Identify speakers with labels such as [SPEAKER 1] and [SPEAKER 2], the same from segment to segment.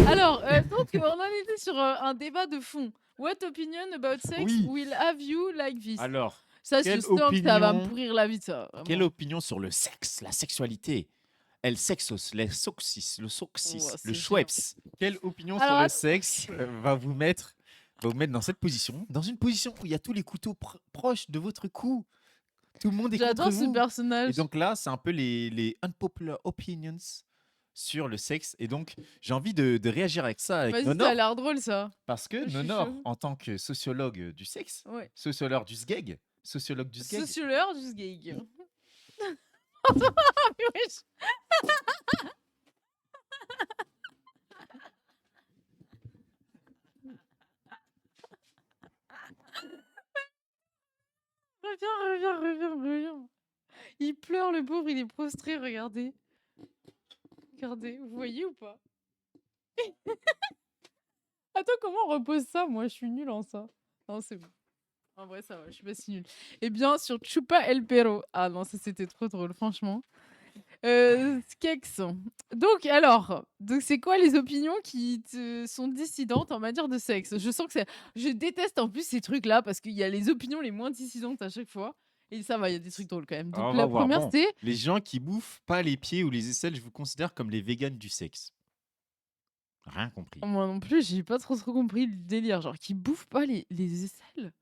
[SPEAKER 1] Alors, donc on en était sur, un débat de fond. What opinion about sex
[SPEAKER 2] Oui.
[SPEAKER 1] will have you like this?
[SPEAKER 2] Alors,
[SPEAKER 1] Ça, je
[SPEAKER 2] quelle
[SPEAKER 1] sens que ça va me
[SPEAKER 2] opinion
[SPEAKER 1] pourrir la vie, ça,
[SPEAKER 2] quelle
[SPEAKER 1] vraiment.
[SPEAKER 2] opinion sur le sexe, la sexualité? El sexos, les soxis, le
[SPEAKER 1] Ouah,
[SPEAKER 2] soxis, le
[SPEAKER 1] c'est gênant.
[SPEAKER 2] Schweppes. Quelle opinion sur
[SPEAKER 1] Alors
[SPEAKER 2] le
[SPEAKER 1] att
[SPEAKER 2] sexe, va vous mettre dans cette position? Dans une position où il y a tous les couteaux proches de votre cou. Tout le monde est contre
[SPEAKER 1] j'adore ce
[SPEAKER 2] vous. Et
[SPEAKER 1] personnage.
[SPEAKER 2] donc là, c'est un peu les unpopular opinions sur le sexe. Et donc, j'ai envie de réagir avec ça avec
[SPEAKER 1] Vas-y, ça a
[SPEAKER 2] Nonor,
[SPEAKER 1] l'air drôle, ça.
[SPEAKER 2] parce que
[SPEAKER 1] Je suis
[SPEAKER 2] Nonor,
[SPEAKER 1] chaud.
[SPEAKER 2] en tant que sociologue du sexe,
[SPEAKER 1] Ouais.
[SPEAKER 2] sociologue du sgeg,
[SPEAKER 1] Socioleur du sgeg. Mais wesh! Reviens. Il pleure, le pauvre, il est prostré, regardez. Regardez, vous voyez ou pas? Attends, comment on repose ça? Moi, je suis nulle en ça. Non, c'est bon. En vrai, ça va, je suis pas si nulle. Eh bien, sur Chupa El Perro. Ah non, ça c'était trop drôle, franchement. Skex. Donc, alors, donc c'est quoi les opinions qui te sont dissidentes en matière de sexe? Je sens que c'est. Je déteste en plus ces trucs-là parce qu'il y a les opinions les moins dissidentes à chaque fois. Et ça va, il y a des trucs drôles quand même. Donc,
[SPEAKER 2] on va
[SPEAKER 1] la
[SPEAKER 2] voir.
[SPEAKER 1] première,
[SPEAKER 2] Bon,
[SPEAKER 1] c'est.
[SPEAKER 2] les gens qui bouffent pas les pieds ou les aisselles, je vous considère comme les végans du sexe. Rien compris.
[SPEAKER 1] Moi non plus, j'ai pas trop compris le délire. Genre, qui bouffe pas les aisselles?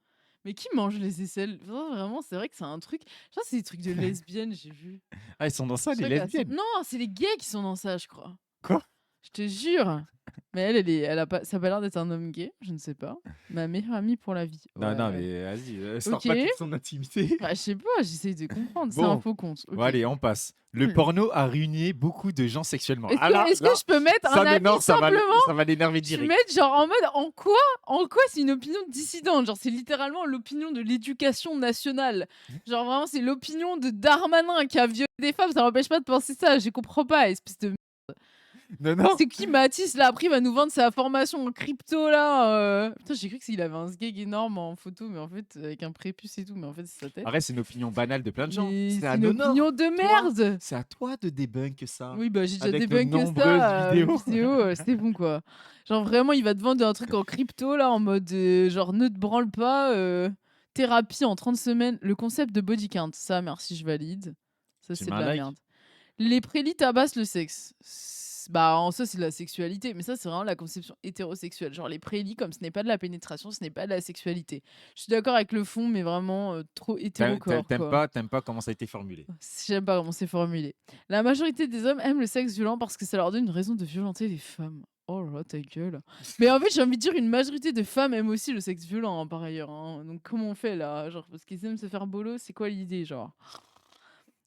[SPEAKER 1] Mais qui mange les aisselles? Vraiment, c'est vrai que c'est un truc. Genre, c'est des trucs de lesbiennes, j'ai vu.
[SPEAKER 2] Ah, ils sont dans ça,
[SPEAKER 1] Je
[SPEAKER 2] les
[SPEAKER 1] crois qu'elles sont.
[SPEAKER 2] lesbiennes?
[SPEAKER 1] Non, c'est les gays qui sont dans ça, je crois.
[SPEAKER 2] Quoi?
[SPEAKER 1] Je te jure. Mais elle a pas, ça a pas l'air d'être un homme gay, je ne sais pas. Ma meilleure amie pour la vie.
[SPEAKER 2] Non, non,
[SPEAKER 1] Ouais.
[SPEAKER 2] mais vas-y, sors
[SPEAKER 1] Ok.
[SPEAKER 2] pas toute son intimité.
[SPEAKER 1] Bah, je sais pas, j'essaye de comprendre. C'est un
[SPEAKER 2] Bon,
[SPEAKER 1] faux compte.
[SPEAKER 2] bon,
[SPEAKER 1] Ok.
[SPEAKER 2] allez, on passe. Le porno a ruiné beaucoup de gens sexuellement. Ah là,
[SPEAKER 1] Est-ce que
[SPEAKER 2] là,
[SPEAKER 1] je peux mettre un
[SPEAKER 2] ça
[SPEAKER 1] avis
[SPEAKER 2] m'énerve,
[SPEAKER 1] simplement?
[SPEAKER 2] ça va l'énerver
[SPEAKER 1] Tu
[SPEAKER 2] direct.
[SPEAKER 1] mets genre en mode en quoi c'est une opinion dissidente? Genre, c'est littéralement l'opinion de l'éducation nationale. Genre, vraiment, c'est l'opinion de Darmanin qui a violé des femmes. Ça m'empêche pas de penser ça. Je comprends pas, espèce de.
[SPEAKER 2] Non, non.
[SPEAKER 1] C'est qui Mathis là? Après, il va nous vendre sa formation en crypto là. Putain, j'ai cru que s'il avait un sgeg énorme en photo, mais en fait, avec un prépuce et tout, mais en fait, c'est sa tête.
[SPEAKER 2] Arrête, c'est une opinion banale de plein de gens.
[SPEAKER 1] Mais
[SPEAKER 2] C'est
[SPEAKER 1] c'est
[SPEAKER 2] à
[SPEAKER 1] une opinion
[SPEAKER 2] Nonor.
[SPEAKER 1] de
[SPEAKER 2] Toi,
[SPEAKER 1] merde!
[SPEAKER 2] c'est à toi de débunk ça.
[SPEAKER 1] Oui, bah, j'ai déjà
[SPEAKER 2] Avec nos
[SPEAKER 1] débunk
[SPEAKER 2] nombreuses
[SPEAKER 1] ça,
[SPEAKER 2] vidéos.
[SPEAKER 1] c'est bon quoi. Genre vraiment, il va te vendre un truc en crypto là, en mode, genre ne te branle pas, thérapie en 30 semaines. Le concept de body count, ça merci, je valide. Ça,
[SPEAKER 2] Tu
[SPEAKER 1] c'est
[SPEAKER 2] mets
[SPEAKER 1] de
[SPEAKER 2] un
[SPEAKER 1] la
[SPEAKER 2] like?
[SPEAKER 1] merde. Les prélis tabassent le sexe. Bah, en soi, c'est de la sexualité, mais ça, c'est vraiment la conception hétérosexuelle. Genre les prélis, comme ce n'est pas de la pénétration, ce n'est pas de la sexualité. Je suis d'accord avec le fond, mais vraiment, trop hétérocore quoi.
[SPEAKER 2] T'aimes pas comment ça a été formulé.
[SPEAKER 1] J'aime pas comment c'est formulé. La majorité des hommes aiment le sexe violent parce que ça leur donne une raison de violenter les femmes. Oh là là, ta gueule. Mais en fait, j'ai envie de dire une majorité de femmes aiment aussi le sexe violent, hein, par ailleurs, hein. Donc comment on fait là? Genre parce qu'ils aiment se faire bolo, c'est quoi l'idée, genre?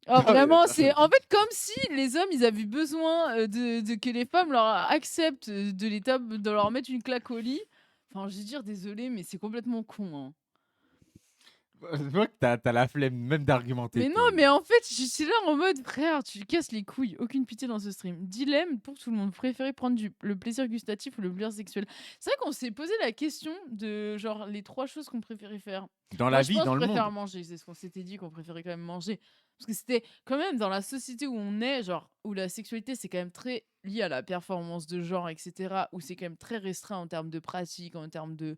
[SPEAKER 1] Oh
[SPEAKER 2] Non, mais
[SPEAKER 1] vraiment,
[SPEAKER 2] attends.
[SPEAKER 1] c'est en fait comme si les hommes, ils avaient besoin, de que les femmes leur acceptent, de leur mettre une claque au lit. Enfin, je veux dire, désolé, mais c'est complètement con, hein.
[SPEAKER 2] Je vois que t'as la flemme même d'argumenter,
[SPEAKER 1] Mais non,
[SPEAKER 2] toi.
[SPEAKER 1] mais en fait, je suis là en mode frère, tu casses les couilles, aucune pitié dans ce stream. Dilemme pour tout le monde, vous préférez prendre le plaisir gustatif ou le plaisir sexuel? C'est vrai qu'on s'est posé la question de genre les 3 choses qu'on préférait faire.
[SPEAKER 2] Dans
[SPEAKER 1] Moi,
[SPEAKER 2] la
[SPEAKER 1] je
[SPEAKER 2] vie,
[SPEAKER 1] pense
[SPEAKER 2] dans
[SPEAKER 1] que je
[SPEAKER 2] le
[SPEAKER 1] préfère
[SPEAKER 2] monde.
[SPEAKER 1] manger, c'est ce qu'on s'était dit qu'on préférait quand même manger. Parce que c'était quand même dans la société où on est, genre où la sexualité c'est quand même très lié à la performance de genre, et cetera, où c'est quand même très restreint en termes de pratique, en termes de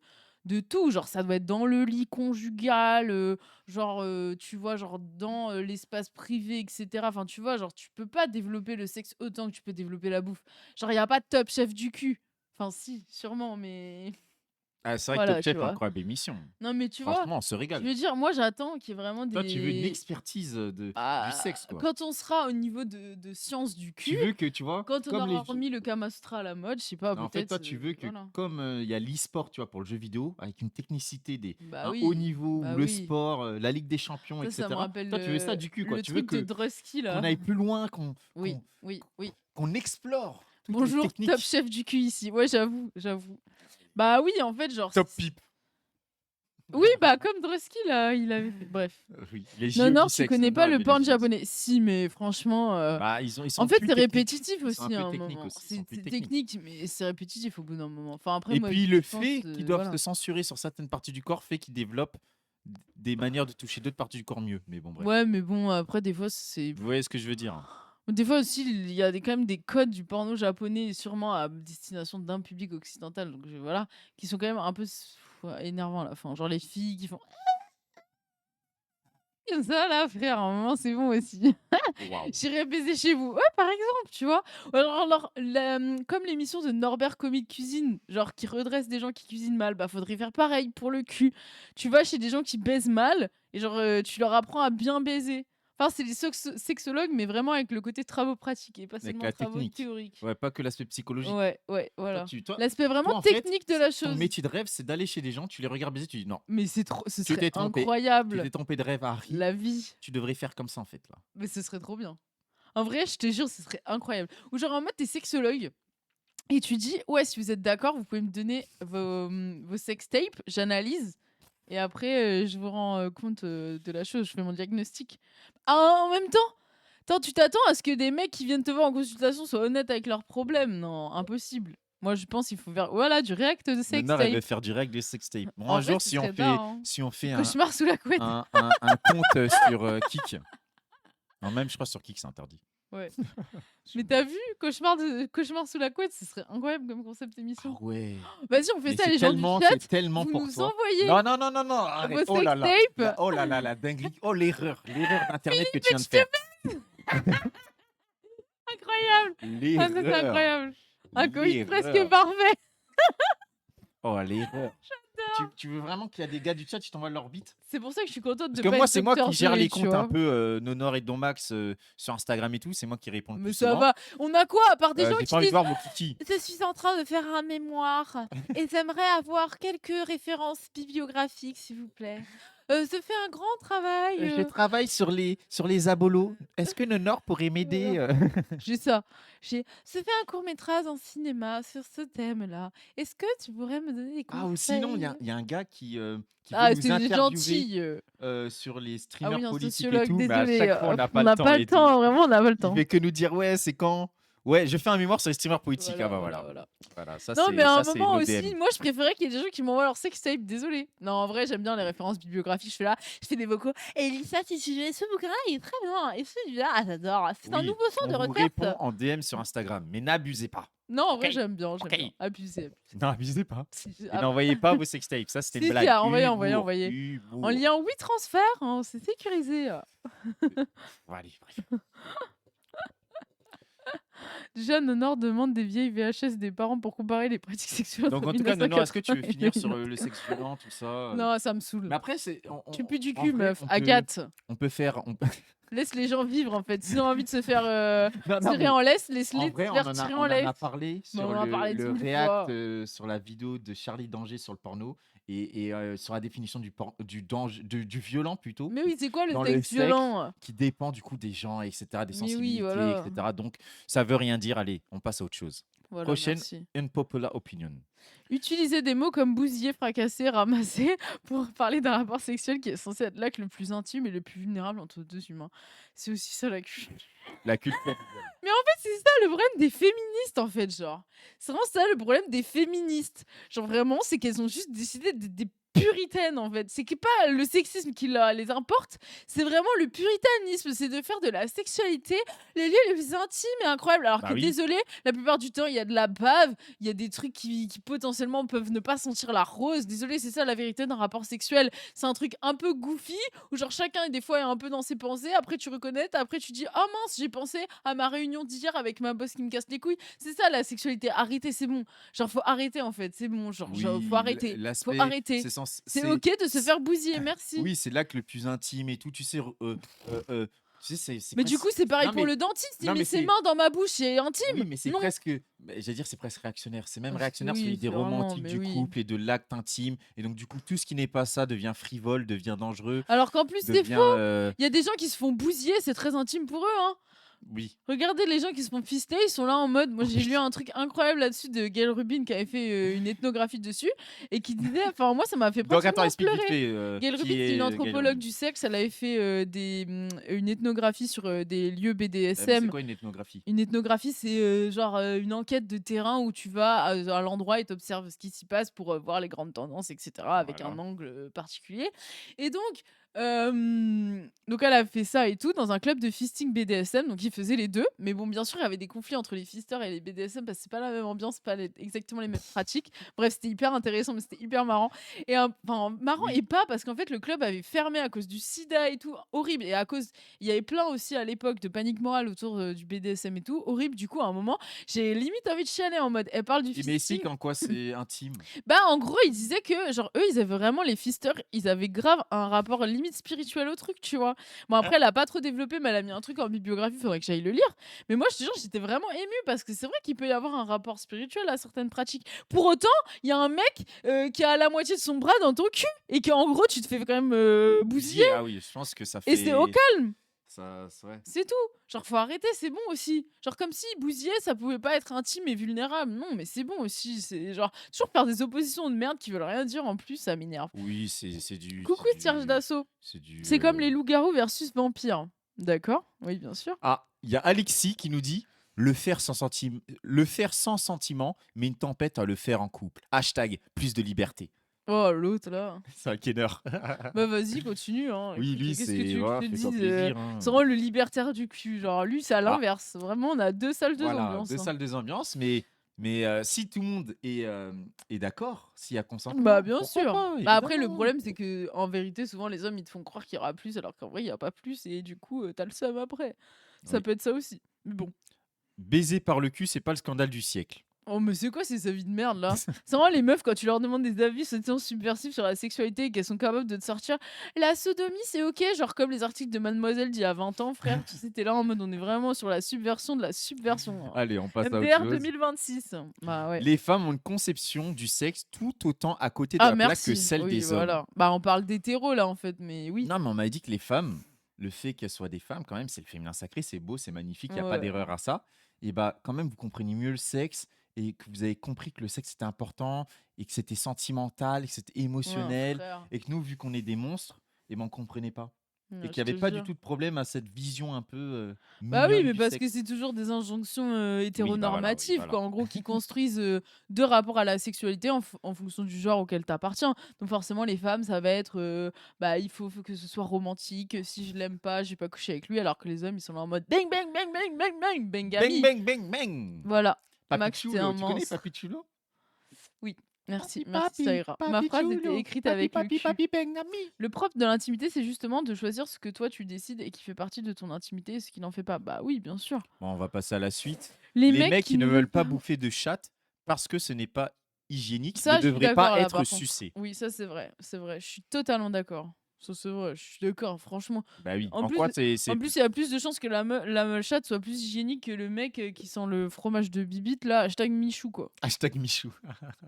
[SPEAKER 1] tout. Genre ça doit être dans le lit conjugal, genre, tu vois, genre dans, l'espace privé et cetera. Enfin, tu vois, genre tu peux pas développer le sexe autant que tu peux développer la bouffe. Genre il y a pas de Top Chef du cul. Enfin si, sûrement, mais
[SPEAKER 2] Ah, c'est vrai que Top
[SPEAKER 1] voilà, tu
[SPEAKER 2] Chef,
[SPEAKER 1] vois?
[SPEAKER 2] incroyable émission.
[SPEAKER 1] Non, mais tu vois?
[SPEAKER 2] Franchement, on se
[SPEAKER 1] Je
[SPEAKER 2] régale.
[SPEAKER 1] veux dire, moi j'attends qu'il y ait vraiment
[SPEAKER 2] Toi, tu veux une
[SPEAKER 1] des.
[SPEAKER 2] expertise du
[SPEAKER 1] Bah,
[SPEAKER 2] sexe, quoi.
[SPEAKER 1] quand on sera au niveau de science du
[SPEAKER 2] Tu
[SPEAKER 1] cul,
[SPEAKER 2] veux que, tu vois,
[SPEAKER 1] quand on
[SPEAKER 2] comme
[SPEAKER 1] aura
[SPEAKER 2] les...
[SPEAKER 1] remis le Kama Sutra à la mode, je sais pas,
[SPEAKER 2] Non, en fait, toi,
[SPEAKER 1] peut-être,
[SPEAKER 2] tu veux que,
[SPEAKER 1] voilà.
[SPEAKER 2] comme il y a l'e-sport, tu vois, pour le jeu vidéo, avec une technicité,
[SPEAKER 1] Bah
[SPEAKER 2] un haut
[SPEAKER 1] oui,
[SPEAKER 2] niveau, ou
[SPEAKER 1] bah
[SPEAKER 2] le
[SPEAKER 1] oui.
[SPEAKER 2] sport, la Ligue des Champions,
[SPEAKER 1] Ça me
[SPEAKER 2] etc.
[SPEAKER 1] rappelle
[SPEAKER 2] Toi, tu veux ça du cul, quoi.
[SPEAKER 1] le
[SPEAKER 2] Tu veux
[SPEAKER 1] truc de Drusky
[SPEAKER 2] qu'on
[SPEAKER 1] là.
[SPEAKER 2] aille plus loin,
[SPEAKER 1] Oui, oui.
[SPEAKER 2] qu'on explore toutes les
[SPEAKER 1] Bonjour, Top
[SPEAKER 2] techniques.
[SPEAKER 1] Chef du cul ici. Ouais, j'avoue. Bah oui, en fait, genre
[SPEAKER 2] Top pipe.
[SPEAKER 1] oui, bah comme Drusky là, il avait fait bref.
[SPEAKER 2] Oui, les
[SPEAKER 1] Non,
[SPEAKER 2] JO
[SPEAKER 1] non,
[SPEAKER 2] du
[SPEAKER 1] tu
[SPEAKER 2] sexe.
[SPEAKER 1] connais
[SPEAKER 2] Non,
[SPEAKER 1] pas le
[SPEAKER 2] mais les
[SPEAKER 1] porn
[SPEAKER 2] JO du sexe.
[SPEAKER 1] japonais? Si, mais franchement,
[SPEAKER 2] Bah, ils
[SPEAKER 1] en
[SPEAKER 2] sont
[SPEAKER 1] fait,
[SPEAKER 2] plus
[SPEAKER 1] c'est
[SPEAKER 2] techniques.
[SPEAKER 1] répétitif
[SPEAKER 2] Ils sont un
[SPEAKER 1] aussi à
[SPEAKER 2] peu
[SPEAKER 1] un
[SPEAKER 2] techniques
[SPEAKER 1] moment.
[SPEAKER 2] aussi. Ils sont
[SPEAKER 1] C'est
[SPEAKER 2] plus techniques.
[SPEAKER 1] technique, mais c'est répétitif au bout d'un moment. Enfin après
[SPEAKER 2] Et
[SPEAKER 1] moi,
[SPEAKER 2] puis le
[SPEAKER 1] je pense,
[SPEAKER 2] fait qu'ils doivent se
[SPEAKER 1] voilà.
[SPEAKER 2] censurer sur certaines parties du corps fait qu'ils développent des manières de toucher d'autres parties du corps mieux. Mais bon, bref.
[SPEAKER 1] Ouais, mais bon, après des fois, c'est
[SPEAKER 2] Vous voyez ce que je veux dire, hein.
[SPEAKER 1] Des fois aussi, il y a quand même des codes du porno japonais, sûrement à destination d'un public occidental, donc voilà, qui sont quand même un peu énervants à la fin. Genre les filles qui font comme ça là, frère, à un moment, c'est bon aussi.
[SPEAKER 2] Waouh.
[SPEAKER 1] J'irai baiser chez vous. Ouais, par exemple, tu vois? Ou alors comme l'émission de Norbert Comique Cuisine, genre qui redresse des gens qui cuisinent mal, bah, faudrait faire pareil pour le cul. Tu vas chez des gens qui baisent mal et genre, tu leur apprends à bien baiser. Enfin, c'est des sexologues, mais vraiment avec le côté travaux pratiques et pas
[SPEAKER 2] Avec
[SPEAKER 1] seulement
[SPEAKER 2] la
[SPEAKER 1] travaux
[SPEAKER 2] technique.
[SPEAKER 1] théoriques.
[SPEAKER 2] Ouais, pas que l'aspect psychologique.
[SPEAKER 1] Ouais, ouais,
[SPEAKER 2] Toi,
[SPEAKER 1] voilà.
[SPEAKER 2] tu toi
[SPEAKER 1] L'aspect vraiment
[SPEAKER 2] toi, en fait,
[SPEAKER 1] technique de la
[SPEAKER 2] ton
[SPEAKER 1] chose.
[SPEAKER 2] métier de rêve, c'est d'aller chez des gens, tu les regardes baiser, tu dis: «Non,
[SPEAKER 1] Mais c'est trop ce
[SPEAKER 2] tu
[SPEAKER 1] serait
[SPEAKER 2] t'es trompé. Tu
[SPEAKER 1] incroyable,
[SPEAKER 2] t'es trompé de rêve, Harry.
[SPEAKER 1] la vie.
[SPEAKER 2] Tu devrais faire comme ça, en fait, là».
[SPEAKER 1] Mais ce serait trop bien. En vrai, je te jure, ce serait incroyable. Ou genre en mode, tu sexologue et tu dis: «Ouais, si vous êtes d'accord, vous pouvez me donner vos sextapes, j'analyse et après, je vous rends, compte, de la chose, je fais mon diagnostic». Ah, en même temps, attends, tu t'attends à ce que des mecs qui viennent te voir en consultation soient honnêtes avec leurs problèmes? Non, impossible. Moi, je pense qu'il faut faire voilà, du react de
[SPEAKER 2] Nonor, elle veut
[SPEAKER 1] sextape.
[SPEAKER 2] faire direct des sextapes. Bon,
[SPEAKER 1] En
[SPEAKER 2] un
[SPEAKER 1] vrai,
[SPEAKER 2] jour,
[SPEAKER 1] ce serait bien, hein.
[SPEAKER 2] si on fait
[SPEAKER 1] Cauchemar sous la couette.
[SPEAKER 2] un compte, sur, Kik. Non, même, je crois, sur Kik, c'est interdit.
[SPEAKER 1] Ouais. Mais t'as vu? Cauchemar sous la couette, ce serait incroyable comme concept
[SPEAKER 2] Ah
[SPEAKER 1] émission.
[SPEAKER 2] ouais,
[SPEAKER 1] Vas-y, on fait
[SPEAKER 2] mais
[SPEAKER 1] ça les gens du
[SPEAKER 2] c'est
[SPEAKER 1] chat,
[SPEAKER 2] tellement
[SPEAKER 1] vous
[SPEAKER 2] pour
[SPEAKER 1] nous
[SPEAKER 2] toi.
[SPEAKER 1] envoyez
[SPEAKER 2] Non, non, non, non, non, arrête.
[SPEAKER 1] vos
[SPEAKER 2] Oh là là,
[SPEAKER 1] sextapes.
[SPEAKER 2] oh là là, la dinguerie. Oh, l'erreur d'internet que tu
[SPEAKER 1] Mais
[SPEAKER 2] viens de
[SPEAKER 1] je te
[SPEAKER 2] faire.
[SPEAKER 1] incroyable! Ah ça, c'est
[SPEAKER 2] L'erreur,
[SPEAKER 1] incroyable. Un comique presque
[SPEAKER 2] l'erreur.
[SPEAKER 1] parfait.
[SPEAKER 2] Oh, l'erreur. Tu veux vraiment qu'il y a des gars du chat, tu t'envoies leur bite?
[SPEAKER 1] C'est pour ça que je suis contente
[SPEAKER 2] Parce
[SPEAKER 1] de
[SPEAKER 2] que
[SPEAKER 1] pas
[SPEAKER 2] moi,
[SPEAKER 1] être
[SPEAKER 2] c'est moi
[SPEAKER 1] Docteur
[SPEAKER 2] qui gère
[SPEAKER 1] G,
[SPEAKER 2] les
[SPEAKER 1] tu
[SPEAKER 2] comptes un
[SPEAKER 1] vois?
[SPEAKER 2] peu, Nonor et Donmax, sur Instagram et tout, c'est moi qui réponds le
[SPEAKER 1] Mais
[SPEAKER 2] plus
[SPEAKER 1] ça
[SPEAKER 2] souvent.
[SPEAKER 1] va. On a quoi à part des gens
[SPEAKER 2] J'ai
[SPEAKER 1] qui
[SPEAKER 2] pas envie de
[SPEAKER 1] disent:
[SPEAKER 2] voir vos kikis.
[SPEAKER 1] «Je suis en train de faire un mémoire et j'aimerais avoir quelques références bibliographiques, s'il vous plaît. Ça fait un grand travail,
[SPEAKER 2] Je travaille sur les abolos. Est-ce que Nonor pourrait
[SPEAKER 1] voilà».
[SPEAKER 2] m'aider,
[SPEAKER 1] J'ai ça. Ça fait un court-métrage en cinéma sur ce thème-là. Est-ce que tu pourrais me donner des
[SPEAKER 2] Ah, ou sinon,
[SPEAKER 1] conseils?
[SPEAKER 2] il y a un gars qui veut
[SPEAKER 1] Ah,
[SPEAKER 2] nous
[SPEAKER 1] c'est
[SPEAKER 2] interviewer,
[SPEAKER 1] gentil,
[SPEAKER 2] sur les
[SPEAKER 1] Ah
[SPEAKER 2] streamers
[SPEAKER 1] oui, un
[SPEAKER 2] politiques et
[SPEAKER 1] sociologue,
[SPEAKER 2] tout, mais à
[SPEAKER 1] désolée,
[SPEAKER 2] chaque fois, on n'a
[SPEAKER 1] on
[SPEAKER 2] pas le
[SPEAKER 1] n'a
[SPEAKER 2] temps
[SPEAKER 1] pas le
[SPEAKER 2] et tout.
[SPEAKER 1] temps, vraiment, on n'a pas le
[SPEAKER 2] Il
[SPEAKER 1] temps.
[SPEAKER 2] fait que nous dire: «Ouais, c'est quand?» Ouais, je fais un mémoire sur les streamers politiques. Ah
[SPEAKER 1] Voilà,
[SPEAKER 2] bah,
[SPEAKER 1] voilà,
[SPEAKER 2] voilà.
[SPEAKER 1] voilà.
[SPEAKER 2] Voilà,
[SPEAKER 1] Non, mais à un
[SPEAKER 2] ça c'est
[SPEAKER 1] moment
[SPEAKER 2] l'ODM.
[SPEAKER 1] aussi, moi, je préférais qu'il y ait des gens qui m'envoient leur sextape, désolée. Non, en vrai, j'aime bien les références bibliographiques, je fais là, je fais des vocaux. Et Lisa, si tu veux, ce bouquin, il est très bien. Et celui-là, ah, j'adore. C'est un
[SPEAKER 2] Oui,
[SPEAKER 1] nouveau son
[SPEAKER 2] on
[SPEAKER 1] de
[SPEAKER 2] vous
[SPEAKER 1] requête.
[SPEAKER 2] répond en DM sur Instagram, mais n'abusez pas.
[SPEAKER 1] Non, en vrai,
[SPEAKER 2] OK?
[SPEAKER 1] j'aime bien, j'aime
[SPEAKER 2] OK?
[SPEAKER 1] bien. Abusé, abusé.
[SPEAKER 2] Non, abusez pas
[SPEAKER 1] Si,
[SPEAKER 2] et n'envoyez pas vos sextapes, ça c'était une
[SPEAKER 1] si, si,
[SPEAKER 2] blague.
[SPEAKER 1] envoyez, envoyez,
[SPEAKER 2] Humour,
[SPEAKER 1] envoyez. En
[SPEAKER 2] humour.
[SPEAKER 1] lien oui transfert, hein, c'est sécurisé.
[SPEAKER 2] Bon allez, bref.
[SPEAKER 1] Déjà, Nonor demande des vieilles VHS des parents pour comparer les pratiques sexuelles
[SPEAKER 2] Donc
[SPEAKER 1] entre
[SPEAKER 2] en tout cas, Nonor, est-ce que tu
[SPEAKER 1] 1980
[SPEAKER 2] veux
[SPEAKER 1] et
[SPEAKER 2] finir sur,
[SPEAKER 1] 2021.
[SPEAKER 2] le sexe violent, tout ça,
[SPEAKER 1] Non, ça me saoule.
[SPEAKER 2] Mais après c'est
[SPEAKER 1] Tu pues du
[SPEAKER 2] en
[SPEAKER 1] cul,
[SPEAKER 2] vrai,
[SPEAKER 1] meuf. Agathe.
[SPEAKER 2] on peut faire
[SPEAKER 1] Laisse les gens vivre, en fait. S'ils ont envie de se faire
[SPEAKER 2] non, non,
[SPEAKER 1] tirer
[SPEAKER 2] mais
[SPEAKER 1] en laisse,
[SPEAKER 2] en
[SPEAKER 1] laisse-les se
[SPEAKER 2] vrai,
[SPEAKER 1] faire tirer en
[SPEAKER 2] on en a
[SPEAKER 1] laisse.
[SPEAKER 2] parlé
[SPEAKER 1] Mais on
[SPEAKER 2] sur
[SPEAKER 1] en a parlé 10
[SPEAKER 2] le
[SPEAKER 1] 000
[SPEAKER 2] react,
[SPEAKER 1] fois.
[SPEAKER 2] sur la vidéo de Charlie Danger sur le porno et sur la définition du danger du violent plutôt,
[SPEAKER 1] Mais oui, c'est quoi le
[SPEAKER 2] dans le
[SPEAKER 1] sexe
[SPEAKER 2] sexe,
[SPEAKER 1] violent?
[SPEAKER 2] qui dépend du coup des gens et cetera, des
[SPEAKER 1] Mais oui,
[SPEAKER 2] sensibilités et
[SPEAKER 1] voilà.
[SPEAKER 2] cetera, donc ça veut rien dire. Allez, on passe à autre chose.
[SPEAKER 1] Voilà,
[SPEAKER 2] Prochaine
[SPEAKER 1] merci.
[SPEAKER 2] unpopular opinion.
[SPEAKER 1] Utiliser des mots comme bousiller, fracasser, ramasser pour parler d'un rapport sexuel qui est censé être l'acte le plus intime et le plus vulnérable entre deux humains. C'est aussi ça la culture.
[SPEAKER 2] La culture.
[SPEAKER 1] Mais en fait, c'est ça le problème des féministes, en fait, genre. C'est vraiment ça le problème des féministes. Genre vraiment, c'est qu'elles ont juste décidé d'être des puritaines, en fait. C'est que pas le sexisme qui les importe, c'est vraiment le puritanisme, c'est de faire de la sexualité les lieux les plus intimes et incroyables. Alors
[SPEAKER 2] Bah
[SPEAKER 1] que
[SPEAKER 2] oui.
[SPEAKER 1] désolé, la plupart du temps, il y a de la bave, il y a des trucs qui potentiellement peuvent ne pas sentir la rose. Désolé, c'est ça la vérité d'un rapport sexuel. C'est un truc un peu goofy, où genre chacun des fois est un peu dans ses pensées, après tu reconnais, après tu dis oh mince, j'ai pensé à ma réunion d'hier avec ma boss qui me casse les couilles. C'est ça la sexualité, arrêtez, c'est bon. Genre faut arrêter en fait, c'est bon, genre faut
[SPEAKER 2] Oui,
[SPEAKER 1] arrêter. Faut
[SPEAKER 2] l'aspect,
[SPEAKER 1] arrêter. C'est OK de se faire bousiller, merci.
[SPEAKER 2] oui, c'est l'acte le plus intime et tout, tu sais, tu sais, c'est
[SPEAKER 1] Mais du
[SPEAKER 2] presque
[SPEAKER 1] coup, c'est pareil
[SPEAKER 2] non
[SPEAKER 1] pour
[SPEAKER 2] mais
[SPEAKER 1] le dentiste, il
[SPEAKER 2] non
[SPEAKER 1] met
[SPEAKER 2] mais
[SPEAKER 1] ses
[SPEAKER 2] c'est
[SPEAKER 1] mains dans ma bouche, c'est
[SPEAKER 2] oui,
[SPEAKER 1] intime.
[SPEAKER 2] mais c'est
[SPEAKER 1] Non.
[SPEAKER 2] presque j'allais dire c'est presque réactionnaire. C'est même réactionnaire sur
[SPEAKER 1] Oui,
[SPEAKER 2] l'idée
[SPEAKER 1] c'est vraiment,
[SPEAKER 2] romantique
[SPEAKER 1] mais
[SPEAKER 2] du
[SPEAKER 1] oui.
[SPEAKER 2] couple et de l'acte intime et donc du coup, tout ce qui n'est pas ça devient frivole, devient dangereux,
[SPEAKER 1] Alors qu'en plus, c'est
[SPEAKER 2] devient,
[SPEAKER 1] faux. Il y a des gens qui se font bousiller, c'est très intime pour eux, hein.
[SPEAKER 2] oui.
[SPEAKER 1] Regardez les gens qui se font fister, ils sont là en mode. Moi, j'ai lu un truc incroyable là-dessus de Gail Rubin qui avait fait une ethnographie dessus et qui disait. Enfin, moi, ça m'a fait
[SPEAKER 2] Donc attends,
[SPEAKER 1] pratiquement
[SPEAKER 2] explique vite
[SPEAKER 1] pleurer.
[SPEAKER 2] fait,
[SPEAKER 1] Gail Rubin,
[SPEAKER 2] qui
[SPEAKER 1] c'est une
[SPEAKER 2] est Gail
[SPEAKER 1] anthropologue
[SPEAKER 2] Rubin?
[SPEAKER 1] du sexe. Elle avait fait une ethnographie sur des lieux
[SPEAKER 2] Mais c'est
[SPEAKER 1] BDSM.
[SPEAKER 2] quoi une ethnographie?
[SPEAKER 1] Une ethnographie, c'est genre une enquête de terrain où tu vas à l'endroit et t'observes ce qui s'y passe pour voir les grandes tendances, etc. avec un
[SPEAKER 2] Voilà.
[SPEAKER 1] angle particulier. Et donc, Donc elle a fait ça et tout dans un club de fisting BDSM, donc ils faisaient les 2. Mais bon, bien sûr, il y avait des conflits entre les fisters et les BDSM parce que c'est pas la même ambiance, pas exactement les mêmes pratiques. Bref, c'était hyper intéressant, mais c'était hyper marrant. Et enfin, marrant et
[SPEAKER 2] Oui.
[SPEAKER 1] pas parce qu'en fait, le club avait fermé à cause du sida et tout, horrible. Et à cause, il y avait plein aussi à l'époque de panique morale autour du BDSM et tout, horrible. Du coup, à un moment, j'ai limite envie de chialer en mode, elle parle du
[SPEAKER 2] Et mais si,
[SPEAKER 1] fisting.
[SPEAKER 2] qu'en quoi c'est intime?
[SPEAKER 1] Bah, en gros, ils disaient que, genre, eux, ils avaient vraiment les fisters, ils avaient grave un rapport limite spirituel au truc, tu vois? Bon, après, elle a pas trop développé, mais elle a mis un truc en bibliographie, faudrait que j'aille le lire. Mais moi, je te jure, j'étais vraiment émue parce que c'est vrai qu'il peut y avoir un rapport spirituel à certaines pratiques. Pour autant, il y a un mec qui a la moitié de son bras dans ton cul et qu'en gros, tu te fais quand même bousiller
[SPEAKER 2] Bousiller, ah oui, je pense que ça
[SPEAKER 1] et c'est au
[SPEAKER 2] fait
[SPEAKER 1] calme.
[SPEAKER 2] ça c'est ouais.
[SPEAKER 1] C'est tout. Genre, faut arrêter, c'est bon aussi. Genre, comme si bousiller, ça pouvait pas être intime et vulnérable. Non, mais c'est bon aussi. C'est genre, toujours faire des oppositions de merde qui veulent rien dire en plus, ça m'énerve.
[SPEAKER 2] Oui, c'est du
[SPEAKER 1] Coucou Serge Dassault.
[SPEAKER 2] c'est du,
[SPEAKER 1] C'est comme les loups-garous versus vampires. D'accord, oui, bien sûr.
[SPEAKER 2] Ah, il y a Alexis qui nous dit: le faire sans sentiment, mais une tempête à le faire en couple. Hashtag plus de liberté.
[SPEAKER 1] Oh, l'autre là.
[SPEAKER 2] C'est un kenner.
[SPEAKER 1] Bah vas-y, continue. Hein.
[SPEAKER 2] Oui,
[SPEAKER 1] Écoute,
[SPEAKER 2] lui,
[SPEAKER 1] qu'est-ce que
[SPEAKER 2] c'est
[SPEAKER 1] tu veux que
[SPEAKER 2] voilà,
[SPEAKER 1] je te
[SPEAKER 2] fais-toi
[SPEAKER 1] dise
[SPEAKER 2] plaisir, hein.
[SPEAKER 1] C'est vraiment le libertaire du cul. Genre, lui, c'est à
[SPEAKER 2] Ah,
[SPEAKER 1] l'inverse. Vraiment, on a deux salles, deux
[SPEAKER 2] voilà,
[SPEAKER 1] ambiances.
[SPEAKER 2] 2
[SPEAKER 1] Hein.
[SPEAKER 2] salles, 2 ambiances, mais si tout le monde est d'accord, s'il y a
[SPEAKER 1] Bah
[SPEAKER 2] consentement,
[SPEAKER 1] bien
[SPEAKER 2] pourquoi
[SPEAKER 1] sûr.
[SPEAKER 2] pas?
[SPEAKER 1] Bah après, le
[SPEAKER 2] Évidemment.
[SPEAKER 1] problème, c'est que en vérité, souvent, les hommes, ils te font croire qu'il y aura plus, alors qu'en vrai, il y a pas plus. Et du coup, t'as le seum après. Ça
[SPEAKER 2] Oui.
[SPEAKER 1] peut être ça aussi. Mais bon.
[SPEAKER 2] Baiser par le cul, c'est pas le scandale du siècle.
[SPEAKER 1] Oh, mais c'est quoi ces avis de merde là? C'est vraiment les meufs, quand tu leur demandes des avis soi-disant subversifs sur la sexualité et qu'elles sont capables de te sortir la sodomie, c'est ok, genre comme les articles de Mademoiselle d'il y a 20 ans, frère. Tu sais, t'es là en mode on est vraiment sur la subversion de la subversion. Hein.
[SPEAKER 2] Allez, on passe à autre
[SPEAKER 1] MDR
[SPEAKER 2] chose.
[SPEAKER 1] 2026. Bah ouais.
[SPEAKER 2] Les femmes ont une conception du sexe tout autant à côté de
[SPEAKER 1] Ah,
[SPEAKER 2] la plaque que
[SPEAKER 1] merci.
[SPEAKER 2] celle
[SPEAKER 1] Oui,
[SPEAKER 2] des hommes.
[SPEAKER 1] voilà. Bah on parle d'hétéro là en fait, mais oui.
[SPEAKER 2] Non, mais on m'a dit que les femmes, le fait qu'elles soient des femmes, quand même, c'est le féminin sacré, c'est beau, c'est magnifique, il y a pas
[SPEAKER 1] Ouais.
[SPEAKER 2] d'erreur à ça. Et bah, quand même, vous comprenez mieux le sexe et que vous avez compris que le sexe c'était important et que c'était sentimental, et que c'était
[SPEAKER 1] Ouais,
[SPEAKER 2] émotionnel
[SPEAKER 1] frère.
[SPEAKER 2] et que nous, vu qu'on est des monstres, et ben on comprenait pas. Et
[SPEAKER 1] Ouais,
[SPEAKER 2] qu'il
[SPEAKER 1] je
[SPEAKER 2] n'y
[SPEAKER 1] te
[SPEAKER 2] avait pas du
[SPEAKER 1] jure.
[SPEAKER 2] tout de problème à cette vision un peu
[SPEAKER 1] Bah oui,
[SPEAKER 2] mignonne
[SPEAKER 1] mais
[SPEAKER 2] du
[SPEAKER 1] parce que
[SPEAKER 2] sexe.
[SPEAKER 1] c'est toujours des injonctions
[SPEAKER 2] Oui, bah voilà, oui,
[SPEAKER 1] hétéronormatives, quoi,
[SPEAKER 2] voilà.
[SPEAKER 1] en gros, qui construisent deux rapports à la sexualité en fonction du genre auquel t'appartiens. Donc forcément, les femmes, ça va être, bah, faut que ce soit romantique. Si je l'aime pas, j'ai pas couché avec lui. Alors que les hommes, ils sont là en mode bang, bang, bang, bang, bang, bang,
[SPEAKER 2] Bang,
[SPEAKER 1] bengami.
[SPEAKER 2] bang, bang, bang.
[SPEAKER 1] Voilà.
[SPEAKER 2] Papi
[SPEAKER 1] Max, t'es un
[SPEAKER 2] Chulo, tu connais
[SPEAKER 1] monstre.
[SPEAKER 2] Papi Chulo?
[SPEAKER 1] Oui, merci,
[SPEAKER 2] Papi,
[SPEAKER 1] merci, ça
[SPEAKER 2] papi,
[SPEAKER 1] ira. Ma
[SPEAKER 2] papi
[SPEAKER 1] phrase était
[SPEAKER 2] Chulo,
[SPEAKER 1] écrite
[SPEAKER 2] papi,
[SPEAKER 1] avec le
[SPEAKER 2] papi,
[SPEAKER 1] cul.
[SPEAKER 2] papi, bengami.
[SPEAKER 1] Le propre de l'intimité, c'est justement de choisir ce que toi tu décides et qui fait partie de ton intimité et ce qui n'en fait pas. Bah oui, bien sûr.
[SPEAKER 2] Bon, on va passer à la suite.
[SPEAKER 1] Les
[SPEAKER 2] Les
[SPEAKER 1] mecs
[SPEAKER 2] mecs
[SPEAKER 1] qui
[SPEAKER 2] qui ne
[SPEAKER 1] ne
[SPEAKER 2] veulent
[SPEAKER 1] veulent
[SPEAKER 2] pas
[SPEAKER 1] pas.
[SPEAKER 2] bouffer de chatte parce que ce n'est pas hygiénique ne
[SPEAKER 1] Ça, je suis
[SPEAKER 2] devraient pas
[SPEAKER 1] d'accord là,
[SPEAKER 2] être
[SPEAKER 1] par contre.
[SPEAKER 2] sucés.
[SPEAKER 1] Oui, ça, c'est vrai, c'est vrai. Je suis totalement d'accord. Ça, c'est vrai, je suis d'accord, franchement.
[SPEAKER 2] Bah oui.
[SPEAKER 1] En
[SPEAKER 2] En
[SPEAKER 1] plus,
[SPEAKER 2] quoi c'est
[SPEAKER 1] en plus, il y a plus de chances que la chatte soit plus hygiénique que le mec qui sent le fromage de bibite, là, hashtag Michou, quoi.
[SPEAKER 2] hashtag Michou.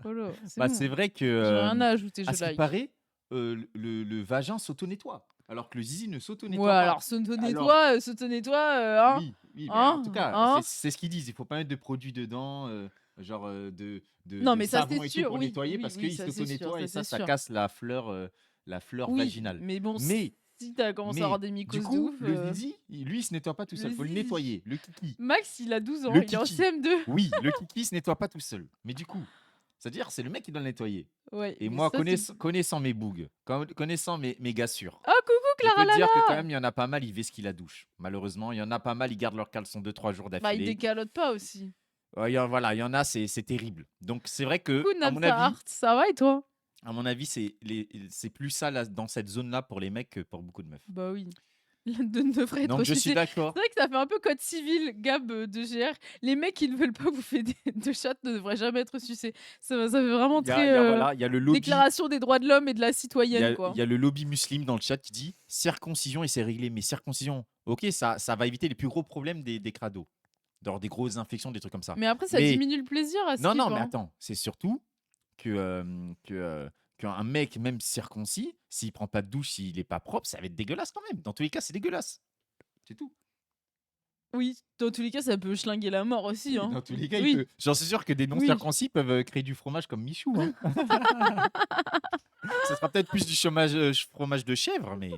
[SPEAKER 1] Voilà, c'est
[SPEAKER 2] Bah
[SPEAKER 1] bon.
[SPEAKER 2] c'est vrai que
[SPEAKER 1] J'ai rien à ajouter,
[SPEAKER 2] à
[SPEAKER 1] je
[SPEAKER 2] ce qui
[SPEAKER 1] like.
[SPEAKER 2] paraît, le vagin s'auto-nettoie, alors que le zizi ne
[SPEAKER 1] Ouais,
[SPEAKER 2] s'auto-nettoie pas.
[SPEAKER 1] alors
[SPEAKER 2] Alors
[SPEAKER 1] s'auto-nettoie, hein?
[SPEAKER 2] oui, oui, mais en tout
[SPEAKER 1] Hein?
[SPEAKER 2] cas,
[SPEAKER 1] Hein?
[SPEAKER 2] c'est ce qu'ils disent. Il faut pas mettre de produits dedans, genre
[SPEAKER 1] Non,
[SPEAKER 2] de
[SPEAKER 1] mais ça, c'est
[SPEAKER 2] savon et tout
[SPEAKER 1] sûr,
[SPEAKER 2] pour
[SPEAKER 1] oui,
[SPEAKER 2] nettoyer
[SPEAKER 1] oui,
[SPEAKER 2] parce
[SPEAKER 1] oui,
[SPEAKER 2] qu'il
[SPEAKER 1] ça, c'est sûr,
[SPEAKER 2] s'auto-nettoie
[SPEAKER 1] ça,
[SPEAKER 2] et
[SPEAKER 1] c'est
[SPEAKER 2] ça
[SPEAKER 1] sûr.
[SPEAKER 2] casse la fleur
[SPEAKER 1] Oui,
[SPEAKER 2] vaginale.
[SPEAKER 1] mais bon,
[SPEAKER 2] Mais
[SPEAKER 1] si t'as commencé à avoir
[SPEAKER 2] Mais
[SPEAKER 1] des
[SPEAKER 2] du
[SPEAKER 1] mycoses de
[SPEAKER 2] coup,
[SPEAKER 1] ouf,
[SPEAKER 2] le zizi, lui, il se nettoie pas tout
[SPEAKER 1] le
[SPEAKER 2] seul, faut le
[SPEAKER 1] zizi.
[SPEAKER 2] nettoyer, le kiki.
[SPEAKER 1] Max, il a 12 ans,
[SPEAKER 2] Le
[SPEAKER 1] il est en
[SPEAKER 2] kiki.
[SPEAKER 1] CM2.
[SPEAKER 2] Oui, le kiki se nettoie pas tout seul. Mais du coup, c'est-à-dire c'est le mec qui doit le nettoyer.
[SPEAKER 1] Ouais,
[SPEAKER 2] Et
[SPEAKER 1] mais
[SPEAKER 2] moi,
[SPEAKER 1] ça, c'est.
[SPEAKER 2] connaissant mes bougs, connaissant mes gassures,
[SPEAKER 1] Oh, coucou
[SPEAKER 2] je
[SPEAKER 1] Clara
[SPEAKER 2] peux te dire que quand
[SPEAKER 1] Lala!
[SPEAKER 2] même, il y en a pas mal, ils vesquillent la douche. Malheureusement, il y en a pas mal, ils gardent leur caleçon 2 3 jours
[SPEAKER 1] Bah, il
[SPEAKER 2] d'affilée.
[SPEAKER 1] décalote pas aussi.
[SPEAKER 2] Voilà, il y en a, c'est terrible. Donc c'est vrai que,
[SPEAKER 1] Coucou Nabsa Art, ça va et toi?
[SPEAKER 2] à mon avis, c'est plus ça là, dans cette zone-là pour les mecs que pour beaucoup de meufs.
[SPEAKER 1] Bah oui. Devrait être
[SPEAKER 2] Donc je suis
[SPEAKER 1] sucé.
[SPEAKER 2] d'accord.
[SPEAKER 1] C'est vrai que ça fait un peu code civil, Gab de GR. Les mecs qui ne veulent pas bouffer de chatte ne devraient jamais être sucés. Ça fait vraiment très
[SPEAKER 2] Voilà, il y a le lobby.
[SPEAKER 1] déclaration des droits de l'homme et de la citoyenne,
[SPEAKER 2] Il
[SPEAKER 1] quoi.
[SPEAKER 2] y a le lobby musulman dans le chat qui dit circoncision et c'est réglé. Mais circoncision, ok, ça va éviter les plus gros problèmes des crados, genre des grosses infections, des trucs comme ça.
[SPEAKER 1] Mais après, ça
[SPEAKER 2] Mais
[SPEAKER 1] diminue le plaisir à
[SPEAKER 2] non,
[SPEAKER 1] skip,
[SPEAKER 2] non, mais
[SPEAKER 1] hein.
[SPEAKER 2] attends, c'est surtout que, qu'un mec, même circoncis, s'il prend pas de douche, s'il est pas propre, ça va être dégueulasse quand même. Dans tous les cas, c'est dégueulasse. C'est tout.
[SPEAKER 1] Oui, dans tous les cas, ça peut schlinguer la mort aussi,
[SPEAKER 2] Oui,
[SPEAKER 1] hein.
[SPEAKER 2] dans tous les cas, il
[SPEAKER 1] Oui,
[SPEAKER 2] peut. J'en suis sûr que des
[SPEAKER 1] oui.
[SPEAKER 2] non-circoncis peuvent créer du fromage comme Michou. Hein. Ça sera peut-être plus du fromage de chèvre, mais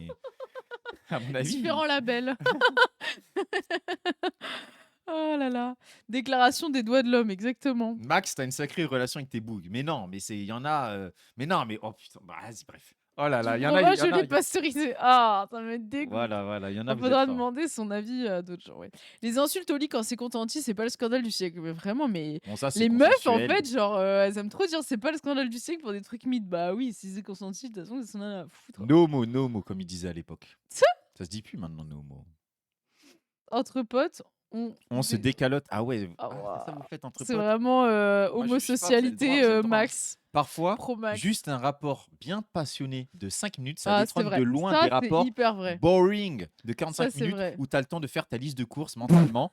[SPEAKER 2] à mon avis.
[SPEAKER 1] Différents labels. Oh là là. Déclaration des droits de l'homme, exactement.
[SPEAKER 2] Max, t'as une sacrée relation avec tes bougs. Mais non, mais il y en a. Mais non, mais oh putain, bah, vas-y, bref. Oh là
[SPEAKER 1] Du
[SPEAKER 2] là, il y en a,
[SPEAKER 1] fromage au lait pasteurisé. Ah, ça me dégoûte.
[SPEAKER 2] voilà, il y en a,
[SPEAKER 1] Il
[SPEAKER 2] vous êtes
[SPEAKER 1] faudra
[SPEAKER 2] forts.
[SPEAKER 1] demander son avis à d'autres gens, ouais. Les insultes au lit quand c'est consenti, c'est pas le scandale du siècle. Mais vraiment, mais
[SPEAKER 2] Bon, ça, c'est
[SPEAKER 1] les meufs, en
[SPEAKER 2] consensuel.
[SPEAKER 1] fait, genre, elles aiment trop dire: «C'est pas le scandale du siècle» pour des trucs mythes. Bah oui, si c'est consenti, de toute façon, ça en a à foutre.
[SPEAKER 2] No homo, comme ils disaient à l'époque.
[SPEAKER 1] Ça,
[SPEAKER 2] Ça se dit plus maintenant, no homo.
[SPEAKER 1] entre potes, on
[SPEAKER 2] On se
[SPEAKER 1] dé
[SPEAKER 2] décalote. Ah ouais,
[SPEAKER 1] ah
[SPEAKER 2] c'est ça
[SPEAKER 1] waouh,
[SPEAKER 2] vous faites entre
[SPEAKER 1] c'est
[SPEAKER 2] potes?
[SPEAKER 1] vraiment,
[SPEAKER 2] Moi, je sais pas, vous avez le droit,
[SPEAKER 1] homosocialité,
[SPEAKER 2] vous avez le droit, hein.
[SPEAKER 1] max,
[SPEAKER 2] Parfois,
[SPEAKER 1] pro max.
[SPEAKER 2] juste un rapport bien passionné de 5 minutes, ça
[SPEAKER 1] Ah, c'est
[SPEAKER 2] détrône de
[SPEAKER 1] vrai.
[SPEAKER 2] loin
[SPEAKER 1] Ça,
[SPEAKER 2] des
[SPEAKER 1] c'est
[SPEAKER 2] rapports
[SPEAKER 1] hyper vrai.
[SPEAKER 2] boring de
[SPEAKER 1] Ça,
[SPEAKER 2] 45
[SPEAKER 1] c'est
[SPEAKER 2] minutes
[SPEAKER 1] vrai.
[SPEAKER 2] où tu as le temps de faire ta liste de courses mentalement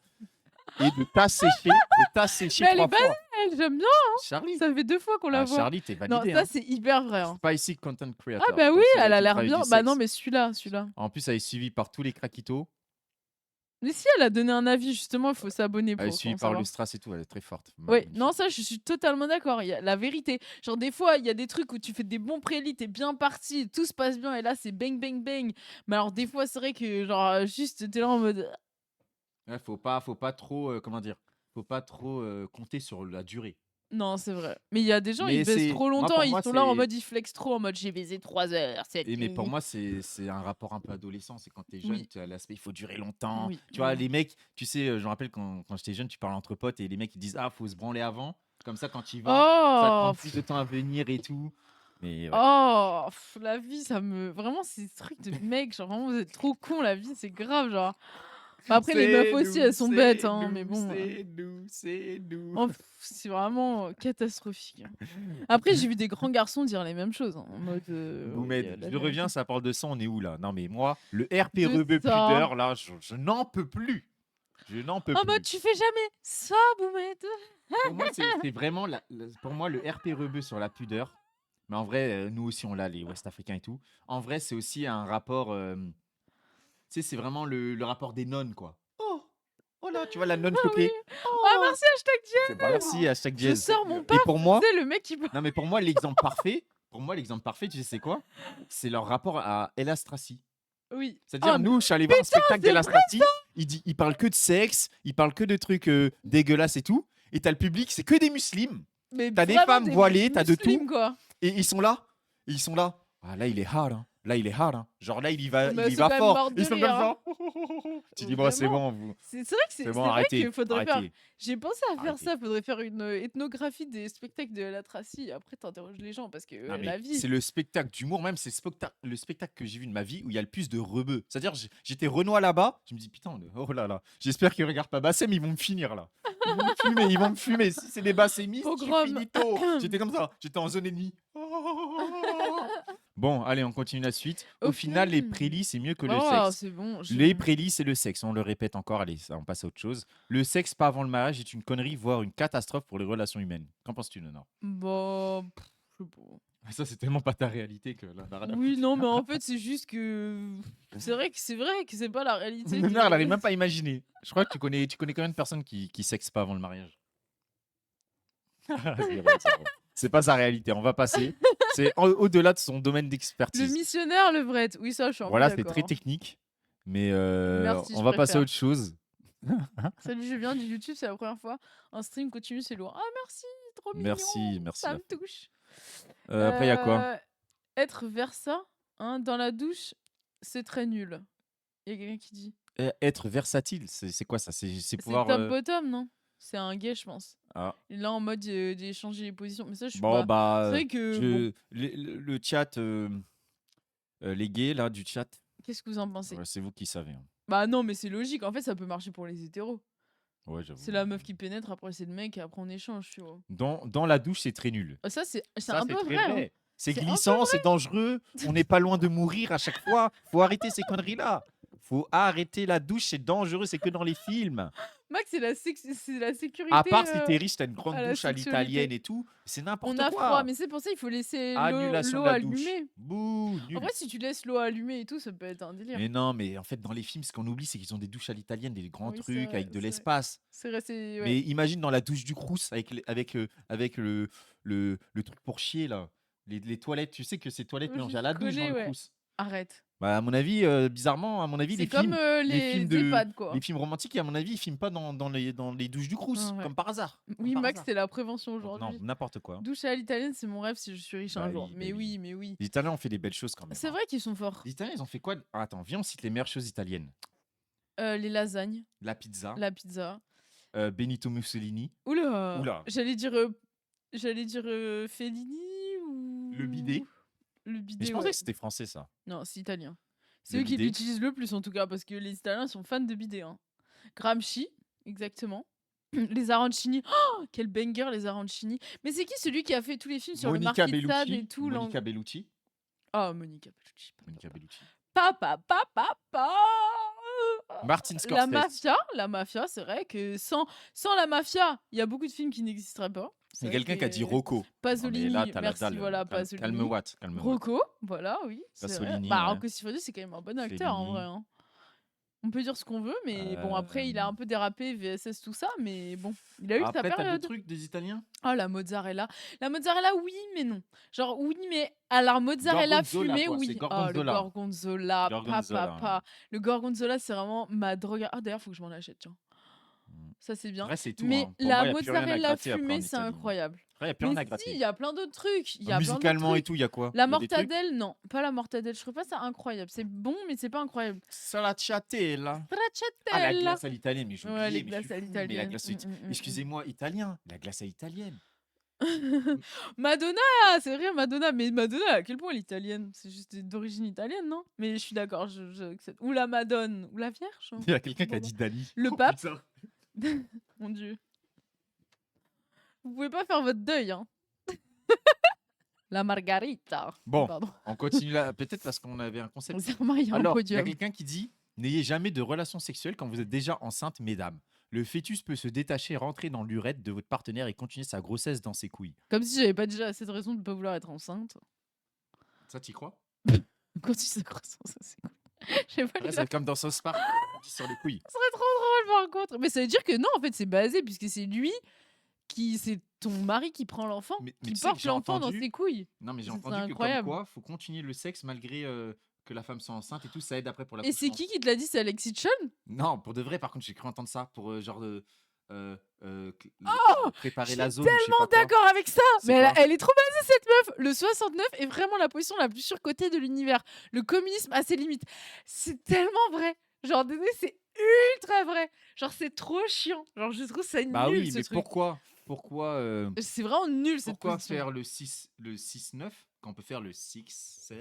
[SPEAKER 2] et de t'assécher
[SPEAKER 1] Mais elle est
[SPEAKER 2] 3
[SPEAKER 1] belle,
[SPEAKER 2] fois.
[SPEAKER 1] elle, j'aime bien,
[SPEAKER 2] Charlie,
[SPEAKER 1] ça fait 2 fois qu'on la voit.
[SPEAKER 2] Charlie, tu es
[SPEAKER 1] Non,
[SPEAKER 2] validé,
[SPEAKER 1] ça,
[SPEAKER 2] hein.
[SPEAKER 1] c'est hyper vrai, hein.
[SPEAKER 2] Spicy content
[SPEAKER 1] Ah
[SPEAKER 2] creator,
[SPEAKER 1] bah oui,
[SPEAKER 2] comme c'est
[SPEAKER 1] elle
[SPEAKER 2] elle
[SPEAKER 1] a
[SPEAKER 2] qui
[SPEAKER 1] l'air
[SPEAKER 2] travaille
[SPEAKER 1] bien.
[SPEAKER 2] du
[SPEAKER 1] Bah non,
[SPEAKER 2] sexe.
[SPEAKER 1] mais celui-là.
[SPEAKER 2] En plus, elle est suivie par tous les craquitos.
[SPEAKER 1] Mais si, elle a donné un avis, justement, il faut s'abonner
[SPEAKER 2] Elle est
[SPEAKER 1] pour
[SPEAKER 2] suivie
[SPEAKER 1] en
[SPEAKER 2] par
[SPEAKER 1] savoir.
[SPEAKER 2] le strass et tout, elle est très forte.
[SPEAKER 1] Oui, non,
[SPEAKER 2] Magnifique.
[SPEAKER 1] ça, je suis totalement d'accord. Il y a la vérité. Genre, des fois, il y a des trucs où tu fais des bons prélis, t'es bien parti, tout se passe bien, et là, c'est bang, bang, bang. Mais alors, des fois, c'est vrai que, genre, juste, t'es là en mode.
[SPEAKER 2] Ouais, faut pas trop, comment dire? Faut pas trop, compter sur la durée.
[SPEAKER 1] Non, c'est vrai. Mais il y a des gens, ils
[SPEAKER 2] Mais
[SPEAKER 1] baissent
[SPEAKER 2] c'est
[SPEAKER 1] trop
[SPEAKER 2] moi,
[SPEAKER 1] longtemps,
[SPEAKER 2] pour
[SPEAKER 1] ils
[SPEAKER 2] moi,
[SPEAKER 1] sont là en
[SPEAKER 2] c'est
[SPEAKER 1] mode, ils flexent trop, en mode, j'ai baisé 3 heures cette
[SPEAKER 2] mais pour
[SPEAKER 1] nuit.
[SPEAKER 2] moi, c'est un rapport un peu adolescent. C'est quand tu es jeune,
[SPEAKER 1] Oui,
[SPEAKER 2] tu as l'aspect, il faut durer longtemps.
[SPEAKER 1] oui,
[SPEAKER 2] Tu vois,
[SPEAKER 1] oui.
[SPEAKER 2] les mecs, tu sais, je me rappelle quand j'étais jeune, tu parles entre potes et les mecs, ils disent: «Ah, faut se branler avant». Comme ça, quand tu y vas, ça te prend
[SPEAKER 1] Oh!
[SPEAKER 2] plus de temps à venir et tout. Mais ouais.
[SPEAKER 1] Oh! La vie, ça me vraiment, ces trucs de mecs, genre, vraiment, vous êtes trop cons, la vie, c'est grave, genre. Bah, après, les meufs
[SPEAKER 2] C'est
[SPEAKER 1] aussi,
[SPEAKER 2] nous,
[SPEAKER 1] elles sont bêtes,
[SPEAKER 2] c'est
[SPEAKER 1] hein, mais
[SPEAKER 2] nous,
[SPEAKER 1] bon,
[SPEAKER 2] c'est nous, c'est nous.
[SPEAKER 1] oh, c'est vraiment, catastrophique, hein. Après, j'ai vu des grands garçons dire les mêmes choses, hein, en mode, oui,
[SPEAKER 2] Boumed,
[SPEAKER 1] la
[SPEAKER 2] je reviens,
[SPEAKER 1] vérité.
[SPEAKER 2] ça parle de ça, on est où là? Non mais moi, le RP
[SPEAKER 1] De
[SPEAKER 2] rebeu
[SPEAKER 1] ça,
[SPEAKER 2] pudeur, là, je n'en peux plus. Je n'en peux
[SPEAKER 1] en mode:
[SPEAKER 2] plus.
[SPEAKER 1] «Tu fais jamais ça, Boumette!»
[SPEAKER 2] Pour moi, c'est vraiment pour moi le RP rebeu sur la pudeur. Mais en vrai, nous aussi on l'a, les Ouest Africains et tout. En vrai, c'est aussi un rapport, tu sais, c'est vraiment le rapport des nonnes, quoi. Oh, oh là, tu vois la nonne
[SPEAKER 1] Ah oui!
[SPEAKER 2] choquée.
[SPEAKER 1] «Ah
[SPEAKER 2] Oh,
[SPEAKER 1] merci, hashtag
[SPEAKER 2] c'est pas
[SPEAKER 1] dièse!»
[SPEAKER 2] merci, hashtag
[SPEAKER 1] Je
[SPEAKER 2] dièse.
[SPEAKER 1] sors mon
[SPEAKER 2] Et
[SPEAKER 1] paf,
[SPEAKER 2] pour
[SPEAKER 1] tu
[SPEAKER 2] moi,
[SPEAKER 1] sais, le mec qui
[SPEAKER 2] non mais pour moi l'exemple parfait, tu sais c'est quoi? C'est leur rapport à Elastracy.
[SPEAKER 1] oui.
[SPEAKER 2] C'est-à-dire,
[SPEAKER 1] Oh
[SPEAKER 2] nous, je suis allé voir un
[SPEAKER 1] putain,
[SPEAKER 2] spectacle
[SPEAKER 1] c'est vrai!
[SPEAKER 2] d'Elastrati, il parle que de sexe, il parle que de trucs dégueulasses et tout. Et t'as le public, c'est que des musulmans.
[SPEAKER 1] Mais
[SPEAKER 2] T'as des
[SPEAKER 1] vraiment
[SPEAKER 2] femmes
[SPEAKER 1] des
[SPEAKER 2] voilées, t'as de tout.
[SPEAKER 1] muslims, quoi.
[SPEAKER 2] Et ils sont là. Et ils sont là. Ah, là, il est hard. Hein. Là, il est hard. Hein. Genre là,
[SPEAKER 1] Mais
[SPEAKER 2] il
[SPEAKER 1] elles
[SPEAKER 2] y
[SPEAKER 1] sont
[SPEAKER 2] va
[SPEAKER 1] quand même
[SPEAKER 2] fort.
[SPEAKER 1] mortes de
[SPEAKER 2] Ils sont
[SPEAKER 1] rire,
[SPEAKER 2] comme
[SPEAKER 1] hein.
[SPEAKER 2] ça. Tu dis, bon, c'est
[SPEAKER 1] Vraiment.
[SPEAKER 2] bon, vous.
[SPEAKER 1] C'est vrai que
[SPEAKER 2] C'est bon,
[SPEAKER 1] c'est vrai qu'il
[SPEAKER 2] arrêtez.
[SPEAKER 1] faudrait faire.
[SPEAKER 2] Arrêtez.
[SPEAKER 1] J'ai pensé à faire
[SPEAKER 2] Arrêtez.
[SPEAKER 1] ça, faudrait faire une ethnographie des spectacles de la Tracy. Après, t'interroges les gens parce que
[SPEAKER 2] Non, mais
[SPEAKER 1] la vie.
[SPEAKER 2] c'est le spectacle d'humour, même, c'est le spectacle que j'ai vu de ma vie où il y a le plus de rebeux. C'est-à-dire, j'étais Renoir là-bas, je me dis, putain, oh là là, j'espère qu'ils regardent pas Bassem, ils vont me finir là. Ils vont me fumer. Si c'est des bassémistes, je suis
[SPEAKER 1] Pogrom.
[SPEAKER 2] finito. J'étais comme ça, j'étais en zone ennemie. Bon, allez, on continue la suite.
[SPEAKER 1] Au
[SPEAKER 2] Au final, les
[SPEAKER 1] final.
[SPEAKER 2] prélis, c'est mieux que le
[SPEAKER 1] Oh,
[SPEAKER 2] sexe.
[SPEAKER 1] c'est bon.
[SPEAKER 2] Les prélis, c'est le sexe. On le répète encore. Allez, ça, on passe à autre chose. Le sexe pas avant le mariage est une connerie, voire une catastrophe pour les relations humaines. Qu'en penses-tu, Nona?
[SPEAKER 1] Bon, je sais pas.
[SPEAKER 2] Ça, c'est tellement pas ta réalité que là, on a rien à
[SPEAKER 1] Oui,
[SPEAKER 2] foutre.
[SPEAKER 1] non, mais en fait, c'est juste que. C'est vrai que c'est pas la réalité.
[SPEAKER 2] Nona, elle n'arrive même pas à imaginer. Je crois que tu connais combien de personnes qui sexent pas avant le mariage? C'est vrai, c'est vrai. C'est pas sa réalité. On va passer. C'est au-delà de son domaine
[SPEAKER 1] Le
[SPEAKER 2] d'expertise.
[SPEAKER 1] missionnaire, le vrai. Oui, ça, je suis un peu
[SPEAKER 2] Voilà, c'est
[SPEAKER 1] d'accord,
[SPEAKER 2] très
[SPEAKER 1] hein.
[SPEAKER 2] technique. Mais
[SPEAKER 1] Merci,
[SPEAKER 2] on
[SPEAKER 1] je
[SPEAKER 2] va passer à
[SPEAKER 1] préfère.
[SPEAKER 2] autre chose.
[SPEAKER 1] Salut, je viens du YouTube, c'est la première fois. Un stream continue, c'est lourd. Ah, merci, trop
[SPEAKER 2] Merci,
[SPEAKER 1] mignon,
[SPEAKER 2] merci
[SPEAKER 1] ça
[SPEAKER 2] la
[SPEAKER 1] me
[SPEAKER 2] femme.
[SPEAKER 1] touche.
[SPEAKER 2] Après, il y a quoi?
[SPEAKER 1] Être Versa, hein, dans la douche, c'est très nul. Il y a quelqu'un qui dit.
[SPEAKER 2] Être versatile, c'est quoi ça? C'est
[SPEAKER 1] C'est
[SPEAKER 2] pouvoir.
[SPEAKER 1] top bottom, non? C'est un gay, je pense.
[SPEAKER 2] Ah.
[SPEAKER 1] Il est là en mode d'échanger les positions. Mais ça, je suis
[SPEAKER 2] Bon,
[SPEAKER 1] pas. C'est
[SPEAKER 2] bah,
[SPEAKER 1] vrai que, bon,
[SPEAKER 2] le chat, les gays là du chat,
[SPEAKER 1] qu'est-ce que vous en pensez?
[SPEAKER 2] ouais, c'est vous qui savez. Hein.
[SPEAKER 1] Bah non, mais c'est logique. En fait, ça peut marcher pour les hétéros.
[SPEAKER 2] Ouais, j'avoue.
[SPEAKER 1] C'est la meuf qui pénètre, après c'est le mec, et après on échange, tu vois.
[SPEAKER 2] Dans la douche, c'est très nul.
[SPEAKER 1] Ça, c'est
[SPEAKER 2] Ça,
[SPEAKER 1] un
[SPEAKER 2] c'est
[SPEAKER 1] peu
[SPEAKER 2] très
[SPEAKER 1] vrai, hein.
[SPEAKER 2] vrai. C'est
[SPEAKER 1] C'est un peu
[SPEAKER 2] glissant, c'est dangereux. On n'est pas loin de mourir à chaque fois. Faut arrêter ces conneries-là. Faut arrêter la douche, c'est dangereux, c'est que dans les films.
[SPEAKER 1] Max, c'est la
[SPEAKER 2] À
[SPEAKER 1] sécurité
[SPEAKER 2] part si t'es riche, t'as une grande
[SPEAKER 1] à la
[SPEAKER 2] douche à l'italienne
[SPEAKER 1] sexualité.
[SPEAKER 2] et tout, c'est
[SPEAKER 1] On
[SPEAKER 2] n'importe
[SPEAKER 1] a froid,
[SPEAKER 2] quoi.
[SPEAKER 1] mais c'est pour ça il faut laisser
[SPEAKER 2] Annulation
[SPEAKER 1] l'eau
[SPEAKER 2] de la douche.
[SPEAKER 1] allumée.
[SPEAKER 2] Bouh,
[SPEAKER 1] En vrai,
[SPEAKER 2] nul.
[SPEAKER 1] si tu laisses l'eau allumée et tout, ça peut être un délire.
[SPEAKER 2] Mais non, mais en fait, dans les films, ce qu'on oublie, c'est qu'ils ont des douches à l'italienne, des grands
[SPEAKER 1] Oui, c'est
[SPEAKER 2] trucs
[SPEAKER 1] vrai,
[SPEAKER 2] avec de
[SPEAKER 1] c'est vrai.
[SPEAKER 2] l'espace.
[SPEAKER 1] C'est vrai, c'est.
[SPEAKER 2] Mais
[SPEAKER 1] Ouais.
[SPEAKER 2] imagine dans la douche du Crous avec le truc pour chier là. Les toilettes, tu sais que c'est toilettes
[SPEAKER 1] Oui,
[SPEAKER 2] mélangées
[SPEAKER 1] j'ai
[SPEAKER 2] à la douche dans
[SPEAKER 1] collé,
[SPEAKER 2] le
[SPEAKER 1] ouais.
[SPEAKER 2] Crous.
[SPEAKER 1] Arrête.
[SPEAKER 2] Bah, à mon avis, bizarrement, à mon avis,
[SPEAKER 1] C'est comme
[SPEAKER 2] les
[SPEAKER 1] les
[SPEAKER 2] films de
[SPEAKER 1] EHPAD,
[SPEAKER 2] les
[SPEAKER 1] quoi.
[SPEAKER 2] films romantiques, à mon avis, ils filment pas dans les douches du
[SPEAKER 1] Ouais,
[SPEAKER 2] Crous,
[SPEAKER 1] ouais.
[SPEAKER 2] comme par hasard, comme
[SPEAKER 1] Oui,
[SPEAKER 2] par
[SPEAKER 1] Max,
[SPEAKER 2] hasard.
[SPEAKER 1] c'était la prévention
[SPEAKER 2] Donc non,
[SPEAKER 1] aujourd'hui.
[SPEAKER 2] n'importe quoi.
[SPEAKER 1] Douche à l'italienne, c'est mon rêve si je suis riche un jour.
[SPEAKER 2] Bah
[SPEAKER 1] Mais
[SPEAKER 2] oui.
[SPEAKER 1] oui, mais oui.
[SPEAKER 2] Les Italiens ont fait des belles choses quand même,
[SPEAKER 1] C'est
[SPEAKER 2] hein.
[SPEAKER 1] vrai qu'ils sont forts.
[SPEAKER 2] Les Italiens, ils ont fait quoi? Ah, attends, viens, on cite les meilleures choses italiennes.
[SPEAKER 1] Les lasagnes,
[SPEAKER 2] La pizza,
[SPEAKER 1] la pizza.
[SPEAKER 2] Benito Mussolini.
[SPEAKER 1] Oula,
[SPEAKER 2] Oula,
[SPEAKER 1] j'allais dire Fellini
[SPEAKER 2] le bidet.
[SPEAKER 1] ou le
[SPEAKER 2] Mais
[SPEAKER 1] bidet,
[SPEAKER 2] je pensais
[SPEAKER 1] ouais.
[SPEAKER 2] que c'était français, ça.
[SPEAKER 1] Non, c'est italien. C'est
[SPEAKER 2] Le
[SPEAKER 1] eux qui
[SPEAKER 2] bidet.
[SPEAKER 1] l'utilisent le plus en tout cas parce que les Italiens sont fans de bidet, hein. Gramsci, exactement. Les arancini, oh, quel banger les arancini. Mais c'est qui celui qui a fait tous les films sur le
[SPEAKER 2] Monica
[SPEAKER 1] marquis de Sade et
[SPEAKER 2] Bellucci.
[SPEAKER 1] tout
[SPEAKER 2] Monica Bellucci.
[SPEAKER 1] Oh, Monica Bellucci.
[SPEAKER 2] Monica Bellucci.
[SPEAKER 1] Papa, papa, papa.
[SPEAKER 2] Martin
[SPEAKER 1] La
[SPEAKER 2] Scorsese.
[SPEAKER 1] mafia, c'est vrai que sans la mafia, il y a beaucoup de films qui n'existeraient pas.
[SPEAKER 2] Il
[SPEAKER 1] C'est
[SPEAKER 2] y a
[SPEAKER 1] vrai
[SPEAKER 2] quelqu'un qui a dit
[SPEAKER 1] que
[SPEAKER 2] Rocco. Non, mais
[SPEAKER 1] Pasolini,
[SPEAKER 2] là, t'as la
[SPEAKER 1] merci,
[SPEAKER 2] dalle.
[SPEAKER 1] voilà,
[SPEAKER 2] Calme
[SPEAKER 1] Pasolini.
[SPEAKER 2] Watt, calme Watt.
[SPEAKER 1] Rocco, voilà, oui, c'est vrai.
[SPEAKER 2] Pasolini,
[SPEAKER 1] Bah,
[SPEAKER 2] ouais.
[SPEAKER 1] Rocco Siffredi, c'est quand même un bon acteur en vrai,
[SPEAKER 2] Fellini.
[SPEAKER 1] hein. On peut dire ce qu'on veut, mais bon, après, il a un peu dérapé, VSS, tout ça, mais bon, il a eu sa
[SPEAKER 2] Après, t'as d'autres
[SPEAKER 1] période.
[SPEAKER 2] trucs des Italiens?
[SPEAKER 1] Oh, la mozzarella. La mozzarella, oui, mais non. Genre, oui, mais à la mozzarella
[SPEAKER 2] Gorgonzola,
[SPEAKER 1] fumée,
[SPEAKER 2] quoi. C'est
[SPEAKER 1] oui. Oh, le
[SPEAKER 2] gorgonzola.
[SPEAKER 1] gorgonzola,
[SPEAKER 2] Gorgonzola,
[SPEAKER 1] papa. Le gorgonzola, c'est vraiment ma drogue. Ah, d'ailleurs, faut que je m'en achète, tiens.
[SPEAKER 2] Mm.
[SPEAKER 1] Ça, c'est bien.
[SPEAKER 2] Après, c'est tout,
[SPEAKER 1] Mais
[SPEAKER 2] hein. Pour
[SPEAKER 1] la
[SPEAKER 2] moi, il n'y a plus rien à
[SPEAKER 1] mozzarella
[SPEAKER 2] gratter après en
[SPEAKER 1] fumée, c'est
[SPEAKER 2] Italie.
[SPEAKER 1] incroyable.
[SPEAKER 2] Après, il n'y a plus rien
[SPEAKER 1] Mais
[SPEAKER 2] à
[SPEAKER 1] si,
[SPEAKER 2] gratter.
[SPEAKER 1] il y a plein d'autres trucs. Il y a plein d'autres
[SPEAKER 2] Musicalement et
[SPEAKER 1] trucs.
[SPEAKER 2] tout, il y a quoi?
[SPEAKER 1] La
[SPEAKER 2] Il y a des trucs?
[SPEAKER 1] mortadelle, non. Pas la mortadelle. Je trouve pas ça incroyable. C'est bon, mais c'est pas incroyable.
[SPEAKER 2] Salacciatella. Ah, la
[SPEAKER 1] Stracciatella.
[SPEAKER 2] glace à l'italienne, mais j'ai
[SPEAKER 1] Ouais, les
[SPEAKER 2] oublié, mais je suis
[SPEAKER 1] glaces à
[SPEAKER 2] fou. Mais la
[SPEAKER 1] l'italienne.
[SPEAKER 2] glace excusez-moi, italien. La glace à l'italienne.
[SPEAKER 1] Madonna, c'est vrai, Madonna. Mais Madonna, à quel point elle est italienne? C'est juste d'origine italienne, non? Mais je suis d'accord, j'accepte. Ou la Madone, ou la Vierge, hein.
[SPEAKER 2] Il y a quelqu'un qui a
[SPEAKER 1] Pardon.
[SPEAKER 2] dit Dali.
[SPEAKER 1] Le
[SPEAKER 2] Oh,
[SPEAKER 1] pape.
[SPEAKER 2] putain.
[SPEAKER 1] Mon Dieu. Vous pouvez pas faire votre deuil, hein. La Margarita.
[SPEAKER 2] Bon,
[SPEAKER 1] Pardon.
[SPEAKER 2] on continue là. Peut-être parce qu'on avait un
[SPEAKER 1] On
[SPEAKER 2] concept.
[SPEAKER 1] s'est remarié en
[SPEAKER 2] Alors, il y a
[SPEAKER 1] podium.
[SPEAKER 2] quelqu'un qui dit n'ayez jamais de relations sexuelles quand vous êtes déjà enceinte, mesdames. Le fœtus peut se détacher, rentrer dans l'urètre de votre partenaire et continuer sa grossesse dans ses couilles.
[SPEAKER 1] Comme si j'avais pas déjà assez de raisons de pas vouloir être enceinte.
[SPEAKER 2] Ça, t'y crois?
[SPEAKER 1] Quand tu sais croissance, ça c'est cool. J'ai pas
[SPEAKER 2] Après,
[SPEAKER 1] lu
[SPEAKER 2] c'est comme dans South Park, on dit sur les couilles.
[SPEAKER 1] Ça serait trop drôle par contre. Mais ça veut dire que non, en fait, c'est basé puisque c'est lui c'est ton mari qui prend l'enfant,
[SPEAKER 2] Mais
[SPEAKER 1] qui
[SPEAKER 2] tu sais que
[SPEAKER 1] porte
[SPEAKER 2] j'ai
[SPEAKER 1] l'enfant dans
[SPEAKER 2] entendu.
[SPEAKER 1] ses couilles.
[SPEAKER 2] Non, mais j'ai
[SPEAKER 1] C'est
[SPEAKER 2] entendu que comme
[SPEAKER 1] incroyable.
[SPEAKER 2] quoi, faut continuer le sexe malgré que la femme soit enceinte et tout, ça aide après pour
[SPEAKER 1] Et c'est
[SPEAKER 2] l'accouchement.
[SPEAKER 1] qui te l'a dit? C'est Alexis Chon?
[SPEAKER 2] Non, pour de vrai, par contre, j'ai cru entendre ça pour genre préparer
[SPEAKER 1] Je
[SPEAKER 2] la
[SPEAKER 1] suis
[SPEAKER 2] zone ou je sais
[SPEAKER 1] tellement
[SPEAKER 2] pas quoi.
[SPEAKER 1] d'accord avec ça.
[SPEAKER 2] C'est
[SPEAKER 1] Mais elle,
[SPEAKER 2] quoi?
[SPEAKER 1] elle est trop basée cette meuf. Le 69 est vraiment la position la plus surcotée de l'univers. Le communisme a ses limites. C'est tellement vrai. Genre, désolé, c'est ultra vrai. Genre, c'est trop chiant. Genre, je trouve ça
[SPEAKER 2] Bah
[SPEAKER 1] nul
[SPEAKER 2] oui,
[SPEAKER 1] ce
[SPEAKER 2] mais
[SPEAKER 1] truc.
[SPEAKER 2] pourquoi
[SPEAKER 1] C'est vraiment nul cette
[SPEAKER 2] pourquoi
[SPEAKER 1] position.
[SPEAKER 2] faire le 6-9 quand on peut faire le 6-7?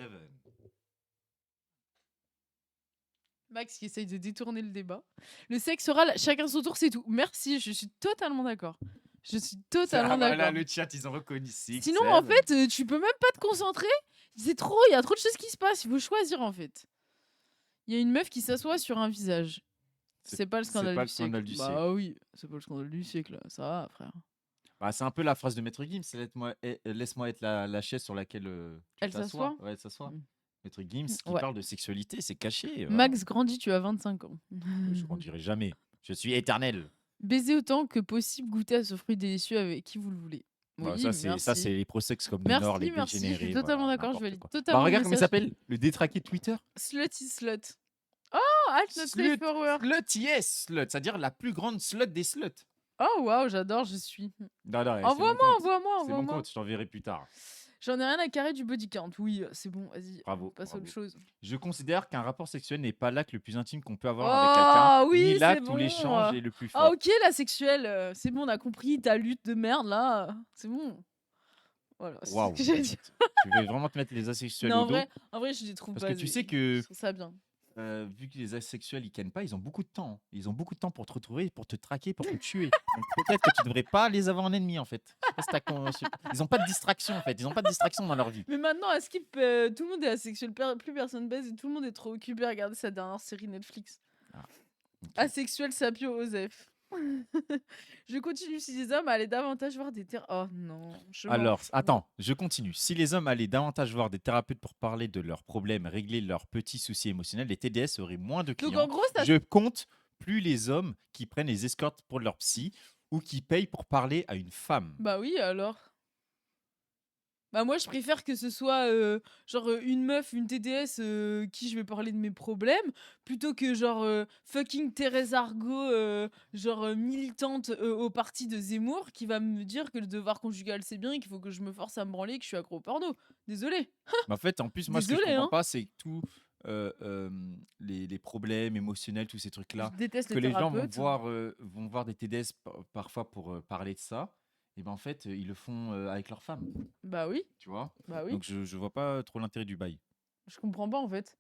[SPEAKER 1] Max qui essaye de détourner le débat. Le sexe oral, chacun son tour, c'est tout. Merci, je suis totalement d'accord. Je suis totalement
[SPEAKER 2] Voilà,
[SPEAKER 1] d'accord.
[SPEAKER 2] le chat, ils ont reconnu 6,
[SPEAKER 1] Sinon, en fait, tu peux même pas te concentrer. C'est trop, il y a trop de choses qui se passent. Il faut choisir en fait. Il y a une meuf qui s'assoit sur un visage. C'est pas le scandale du siècle. Bah oui, c'est pas le scandale du siècle. Ça va, frère.
[SPEAKER 2] Bah, c'est un peu la phrase de Maître Gims, c'est laisse-moi être la chaise sur laquelle tu
[SPEAKER 1] Elle
[SPEAKER 2] t'assois.
[SPEAKER 1] s'assoit.
[SPEAKER 2] Ouais, elle s'assoit.
[SPEAKER 1] Mm.
[SPEAKER 2] Maître Gims qui
[SPEAKER 1] Ouais.
[SPEAKER 2] parle de sexualité, c'est caché. Voilà.
[SPEAKER 1] Max grandit, tu as 25 ans.
[SPEAKER 2] Je ne dirai jamais. Je suis éternel.
[SPEAKER 1] Baiser autant que possible, goûter à ce fruit délicieux avec qui vous le voulez.
[SPEAKER 2] Bah,
[SPEAKER 1] Oui,
[SPEAKER 2] ça, c'est les pro-sex comme de
[SPEAKER 1] merci,
[SPEAKER 2] Nord, les
[SPEAKER 1] merci,
[SPEAKER 2] dégénérés.
[SPEAKER 1] je suis totalement
[SPEAKER 2] voilà,
[SPEAKER 1] d'accord, je
[SPEAKER 2] n'importe
[SPEAKER 1] valide
[SPEAKER 2] quoi.
[SPEAKER 1] totalement.
[SPEAKER 2] Bah, regarde comment il
[SPEAKER 1] message.
[SPEAKER 2] s'appelle, le détraqué de Twitter.
[SPEAKER 1] Slutty slut. Oh, alt not safe for work.
[SPEAKER 2] Slut, yes, slut. C'est-à-dire la plus grande slut des sluts.
[SPEAKER 1] Oh waouh, j'adore, je suis.
[SPEAKER 2] Non, non,
[SPEAKER 1] Envoie-moi,
[SPEAKER 2] c'est mon
[SPEAKER 1] envoie-moi.
[SPEAKER 2] compte, je t'enverrai plus tard.
[SPEAKER 1] J'en ai rien à carrer du body count. Oui, c'est bon, vas-y.
[SPEAKER 2] Bravo.
[SPEAKER 1] On passe à autre chose.
[SPEAKER 2] Je considère qu'un rapport sexuel n'est pas l'acte le plus intime qu'on peut avoir
[SPEAKER 1] Oh,
[SPEAKER 2] avec quelqu'un,
[SPEAKER 1] oui,
[SPEAKER 2] ni l'acte
[SPEAKER 1] c'est
[SPEAKER 2] où
[SPEAKER 1] bon.
[SPEAKER 2] l'échange est le plus fort.
[SPEAKER 1] Ah ok, la sexuelle, c'est bon, on a compris ta lutte de merde là. C'est bon. Voilà, c'est
[SPEAKER 2] Waouh.
[SPEAKER 1] ce que j'ai dit.
[SPEAKER 2] Tu veux vraiment te mettre les asexuels
[SPEAKER 1] Non,
[SPEAKER 2] au dos?
[SPEAKER 1] en vrai, je les trouve
[SPEAKER 2] Parce
[SPEAKER 1] pas.
[SPEAKER 2] que tu sais que
[SPEAKER 1] Je trouve ça bien.
[SPEAKER 2] vu que les asexuels ils kennent pas, ils ont beaucoup de temps. Ils ont beaucoup de temps pour te retrouver, pour te traquer, pour te tuer. Donc peut-être que tu devrais pas les avoir en ennemi en fait. Je sais pas si je sais pas. Ils ont pas de distraction en fait. Ils ont pas de distraction dans leur vie.
[SPEAKER 1] Mais maintenant, à Skip, tout le monde est asexuel, plus personne baise et tout le monde est trop occupé à regarder sa dernière série Netflix.
[SPEAKER 2] Ah, ok.
[SPEAKER 1] Asexuel Sapio Osef. Je continue si les hommes allaient davantage voir des Oh non.
[SPEAKER 2] Alors, attends, je continue. Si les hommes allaient davantage voir des thérapeutes pour parler de leurs problèmes, régler leurs petits soucis émotionnels, les TDS auraient moins de clients.
[SPEAKER 1] Donc en gros,
[SPEAKER 2] Je compte plus les hommes qui prennent les escortes pour leur psy ou qui payent pour parler à une femme.
[SPEAKER 1] Bah oui, alors. Bah, moi, je préfère que ce soit, genre, une meuf, une TDS, qui je vais parler de mes problèmes, plutôt que genre, fucking Thérèse Argot, genre, militante, au parti de Zemmour, qui va me dire que le devoir conjugal, c'est bien et qu'il faut que je me force à me branler et que je suis accro au porno. Désolée,
[SPEAKER 2] Mais en fait, en plus, moi, ce que je
[SPEAKER 1] désolée,
[SPEAKER 2] comprends
[SPEAKER 1] hein.
[SPEAKER 2] pas, c'est que tous les problèmes émotionnels, tous ces
[SPEAKER 1] Je
[SPEAKER 2] trucs-là,
[SPEAKER 1] déteste
[SPEAKER 2] que
[SPEAKER 1] les
[SPEAKER 2] les gens
[SPEAKER 1] thérapeutes.
[SPEAKER 2] vont voir des TDS parfois pour parler de ça, et ben en fait, ils le font avec leur femme,
[SPEAKER 1] Bah oui,
[SPEAKER 2] tu vois.
[SPEAKER 1] bah oui.
[SPEAKER 2] Donc je vois pas trop l'intérêt du bail.
[SPEAKER 1] Je comprends pas, en fait.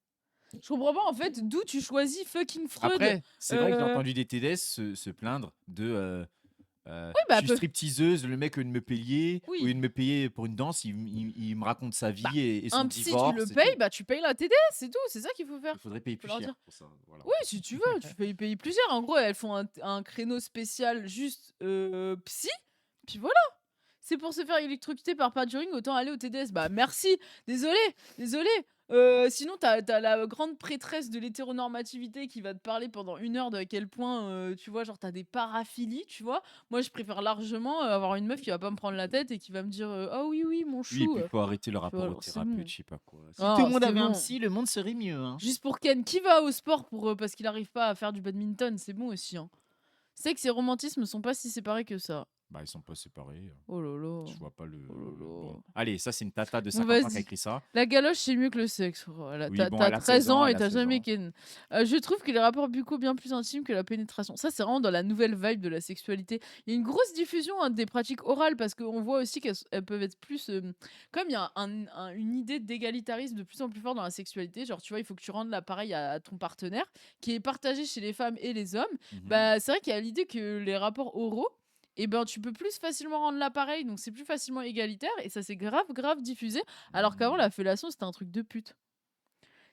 [SPEAKER 1] Je comprends pas, en fait, d'où tu choisis fucking Freud,
[SPEAKER 2] Après, c'est vrai que j'ai
[SPEAKER 1] heu
[SPEAKER 2] entendu des TDS se plaindre de
[SPEAKER 1] oui,
[SPEAKER 2] je
[SPEAKER 1] bah,
[SPEAKER 2] suis
[SPEAKER 1] peu
[SPEAKER 2] stripteaseuse, le mec veut me payer, au lieu
[SPEAKER 1] oui.
[SPEAKER 2] de me payer pour une danse, il me raconte sa
[SPEAKER 1] Bah,
[SPEAKER 2] vie et son
[SPEAKER 1] un psy, tu le
[SPEAKER 2] divorce et
[SPEAKER 1] payes,
[SPEAKER 2] tout.
[SPEAKER 1] bah, tu payes la TDS, c'est tout, c'est ça qu'il faut
[SPEAKER 2] Il
[SPEAKER 1] faire.
[SPEAKER 2] faudrait payer
[SPEAKER 1] Faut
[SPEAKER 2] plus
[SPEAKER 1] leur
[SPEAKER 2] cher
[SPEAKER 1] dire.
[SPEAKER 2] pour ça, voilà.
[SPEAKER 1] Oui, si tu veux, tu peux y payer plusieurs. En gros, elles font un créneau spécial juste, psy, puis voilà. C'est pour se faire électrocuter par Paduring, autant aller au TDS. Bah, merci, désolé, désolé. Sinon, t'as la grande prêtresse de l'hétéronormativité qui va te parler pendant 1 heure de à quel point, tu vois, genre, t'as des paraphilies, tu vois. Moi, je préfère largement, avoir une meuf qui va pas me prendre la tête et qui va me dire, «Ah oui, oui, mon
[SPEAKER 2] Oui, et
[SPEAKER 1] chou»,
[SPEAKER 2] puis il faut arrêter le
[SPEAKER 1] tu vois?
[SPEAKER 2] rapport au
[SPEAKER 1] Alors c'est
[SPEAKER 2] thérapeute,
[SPEAKER 1] bon.
[SPEAKER 2] je sais pas quoi. Si tout le
[SPEAKER 1] Ah,
[SPEAKER 2] monde
[SPEAKER 1] c'est
[SPEAKER 2] avait un
[SPEAKER 1] bon.
[SPEAKER 2] psy, le monde serait mieux, hein.
[SPEAKER 1] Juste pour Ken, qui va au sport pour, parce qu'il arrive pas à faire du badminton? C'est bon aussi, hein. C'est que ses romantismes sont pas si séparés que ça.
[SPEAKER 2] Bah, ils sont pas séparés.
[SPEAKER 1] Oh là là,
[SPEAKER 2] Je vois pas le.
[SPEAKER 1] oh là
[SPEAKER 2] Bon,
[SPEAKER 1] là.
[SPEAKER 2] allez, ça c'est une tata de
[SPEAKER 1] Bon
[SPEAKER 2] 50 ans qui a
[SPEAKER 1] vas-y.
[SPEAKER 2] écrit ça.
[SPEAKER 1] La galoche, c'est mieux que le sexe, voilà.
[SPEAKER 2] Oui,
[SPEAKER 1] Tu
[SPEAKER 2] bon,
[SPEAKER 1] as
[SPEAKER 2] elle a 16
[SPEAKER 1] 13 ans
[SPEAKER 2] ans,
[SPEAKER 1] et
[SPEAKER 2] elle a
[SPEAKER 1] tu
[SPEAKER 2] 16
[SPEAKER 1] jamais
[SPEAKER 2] ans.
[SPEAKER 1] ken. Je trouve que les rapports buccaux bien plus intimes que la pénétration. Ça, c'est vraiment dans la nouvelle vibe de la sexualité. Il y a une grosse diffusion, hein, des pratiques orales parce qu'on voit aussi qu'elles peuvent être plus, comme il y a une idée d'égalitarisme de plus en plus fort dans la sexualité, genre, tu vois, il faut que tu rendes l'appareil à ton partenaire, qui est partagé chez les femmes et les hommes.
[SPEAKER 2] Mhm.
[SPEAKER 1] Bah, c'est vrai qu'il y a l'idée que les rapports oraux, et ben, tu peux plus facilement rendre l'appareil, donc c'est plus facilement égalitaire et ça s'est grave, grave diffusé. Alors qu'avant,
[SPEAKER 2] Mm.
[SPEAKER 1] la fellation, c'était un truc de pute.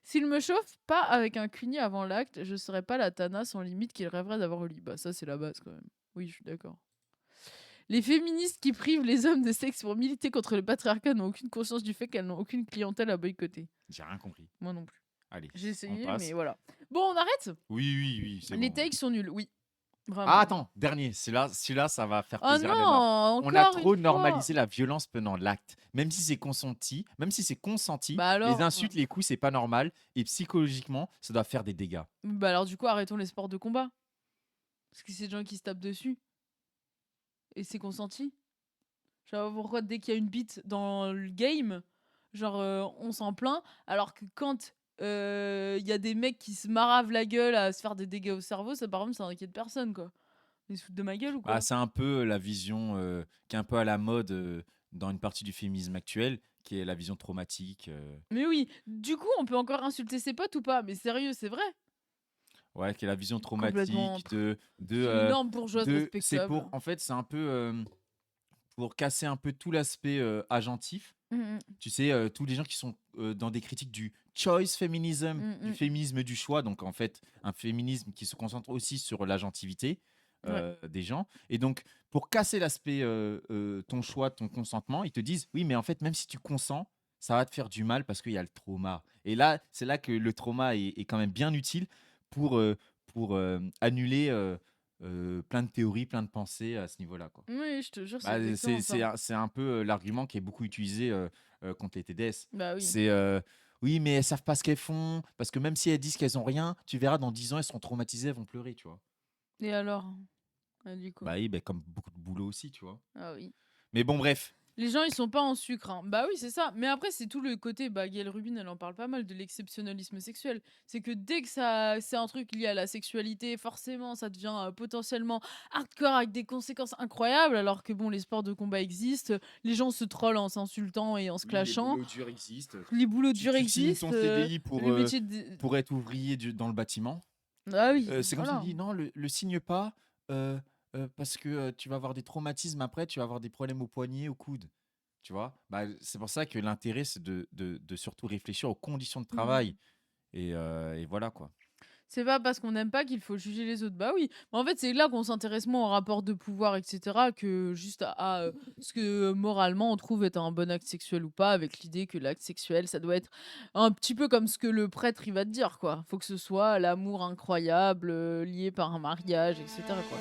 [SPEAKER 1] S'il me chauffe pas avec un cuni avant l'acte, je serais pas la Tana sans limite qu'il rêverait d'avoir au lit. Bah, ça, c'est la base quand même. Oui, je suis d'accord. Les féministes qui privent les hommes de sexe pour militer contre le patriarcat n'ont aucune conscience du fait qu'elles n'ont aucune clientèle à boycotter.
[SPEAKER 2] J'ai rien compris.
[SPEAKER 1] Moi non plus.
[SPEAKER 2] Allez,
[SPEAKER 1] J'ai
[SPEAKER 2] on
[SPEAKER 1] essayé, mais
[SPEAKER 2] passe.
[SPEAKER 1] voilà. Bon, on arrête.
[SPEAKER 2] Oui, oui, oui, c'est
[SPEAKER 1] Les
[SPEAKER 2] bon.
[SPEAKER 1] takes sont nuls, oui.
[SPEAKER 2] Ah,
[SPEAKER 1] Vraiment.
[SPEAKER 2] attends, dernier. Celui-là, ça va faire
[SPEAKER 1] Oh
[SPEAKER 2] plaisir à Léonore.
[SPEAKER 1] non,
[SPEAKER 2] On a
[SPEAKER 1] encore une
[SPEAKER 2] trop
[SPEAKER 1] fois.
[SPEAKER 2] normalisé la violence pendant l'acte. Même si c'est consenti,
[SPEAKER 1] Bah
[SPEAKER 2] les
[SPEAKER 1] alors,
[SPEAKER 2] insultes, les coups, c'est pas normal. Et psychologiquement, ça doit faire des dégâts.
[SPEAKER 1] bah alors du coup, arrêtons les sports de combat. Parce que c'est des gens qui se tapent dessus. Et c'est consenti. Genre, pourquoi dès qu'il y a une bite dans le game, genre, on s'en plaint, alors que quand il y a des mecs qui se maravent la gueule à se faire des dégâts au cerveau, ça par contre, ça inquiète personne, quoi. Ils se foutent de ma gueule ou
[SPEAKER 2] Bah,
[SPEAKER 1] quoi?
[SPEAKER 2] c'est un peu la vision qui est un peu à la mode dans une partie du féminisme actuel, qui est la vision traumatique.
[SPEAKER 1] Mais oui, du coup, on peut encore insulter ses potes ou pas? Mais sérieux, c'est vrai?
[SPEAKER 2] Ouais, qui est la vision
[SPEAKER 1] Complètement.
[SPEAKER 2] traumatique
[SPEAKER 1] C'est une norme bourgeoise
[SPEAKER 2] c'est
[SPEAKER 1] respectable.
[SPEAKER 2] pour, en fait, c'est un peu pour casser un peu tout l'aspect agentif.
[SPEAKER 1] Mmh mh.
[SPEAKER 2] Tu sais, tous les gens qui sont dans des critiques du choice feminism,
[SPEAKER 1] Mmh
[SPEAKER 2] du
[SPEAKER 1] mh.
[SPEAKER 2] féminisme du choix, donc en fait, un féminisme qui se concentre aussi sur l'agentivité
[SPEAKER 1] Ouais.
[SPEAKER 2] des gens. Et donc, pour casser l'aspect ton choix, ton consentement, ils te disent oui, mais en fait, même si tu consens, ça va te faire du mal parce qu'il y a le trauma. Et là, c'est là que le trauma est quand même bien utile pour, annuler plein de théories, plein de pensées à ce niveau-là, quoi.
[SPEAKER 1] Oui, je te jure, c'est
[SPEAKER 2] Bah,
[SPEAKER 1] exactement ça.
[SPEAKER 2] c'est un peu, l'argument qui est beaucoup utilisé, contre les TDS.
[SPEAKER 1] Bah oui.
[SPEAKER 2] C'est, «Oui, mais elles savent pas ce qu'elles font, parce que même si elles disent qu'elles ont rien, tu verras dans 10 ans, elles seront traumatisées, elles vont pleurer», tu vois?
[SPEAKER 1] Et alors? Ah du coup?
[SPEAKER 2] Bah oui, bah, comme beaucoup de boulot aussi, tu vois?
[SPEAKER 1] Ah oui.
[SPEAKER 2] Mais bon, bref.
[SPEAKER 1] Les gens, ils sont pas en sucre, hein. Bah oui, c'est ça. Mais après, c'est tout le côté, bah, Gayle Rubin, elle en parle pas mal de l'exceptionnalisme sexuel. C'est que dès que ça, c'est un truc lié à la sexualité, forcément, ça devient potentiellement hardcore avec des conséquences incroyables. Alors que bon, les sports de combat existent, les gens se trollent en s'insultant et en se
[SPEAKER 2] Oui, les
[SPEAKER 1] clashant.
[SPEAKER 2] boulots durs existent.
[SPEAKER 1] Les boulots
[SPEAKER 2] Tu
[SPEAKER 1] durs
[SPEAKER 2] tu signes ton
[SPEAKER 1] existent.
[SPEAKER 2] CDI
[SPEAKER 1] Le métier de.
[SPEAKER 2] pour être ouvrier du dans le bâtiment.
[SPEAKER 1] Ah oui,
[SPEAKER 2] C'est comme ça, on
[SPEAKER 1] voilà.
[SPEAKER 2] dit: «Non, le signe pas, heu parce que, tu vas avoir des traumatismes après, tu vas avoir des problèmes aux poignets, aux coudes». Tu vois? Bah, c'est pour ça que l'intérêt, c'est de surtout réfléchir aux conditions de
[SPEAKER 1] Mm.
[SPEAKER 2] travail et voilà, quoi.
[SPEAKER 1] C'est pas parce qu'on n'aime pas qu'il faut juger les autres. Bah oui, mais en fait, c'est là qu'on s'intéresse moins au rapport de pouvoir, etc., que juste ce que moralement on trouve être un bon acte sexuel ou pas, avec l'idée que l'acte sexuel, ça doit être un petit peu comme ce que le prêtre il va te dire, quoi. Faut que ce soit l'amour incroyable, lié par un mariage, etc., quoi.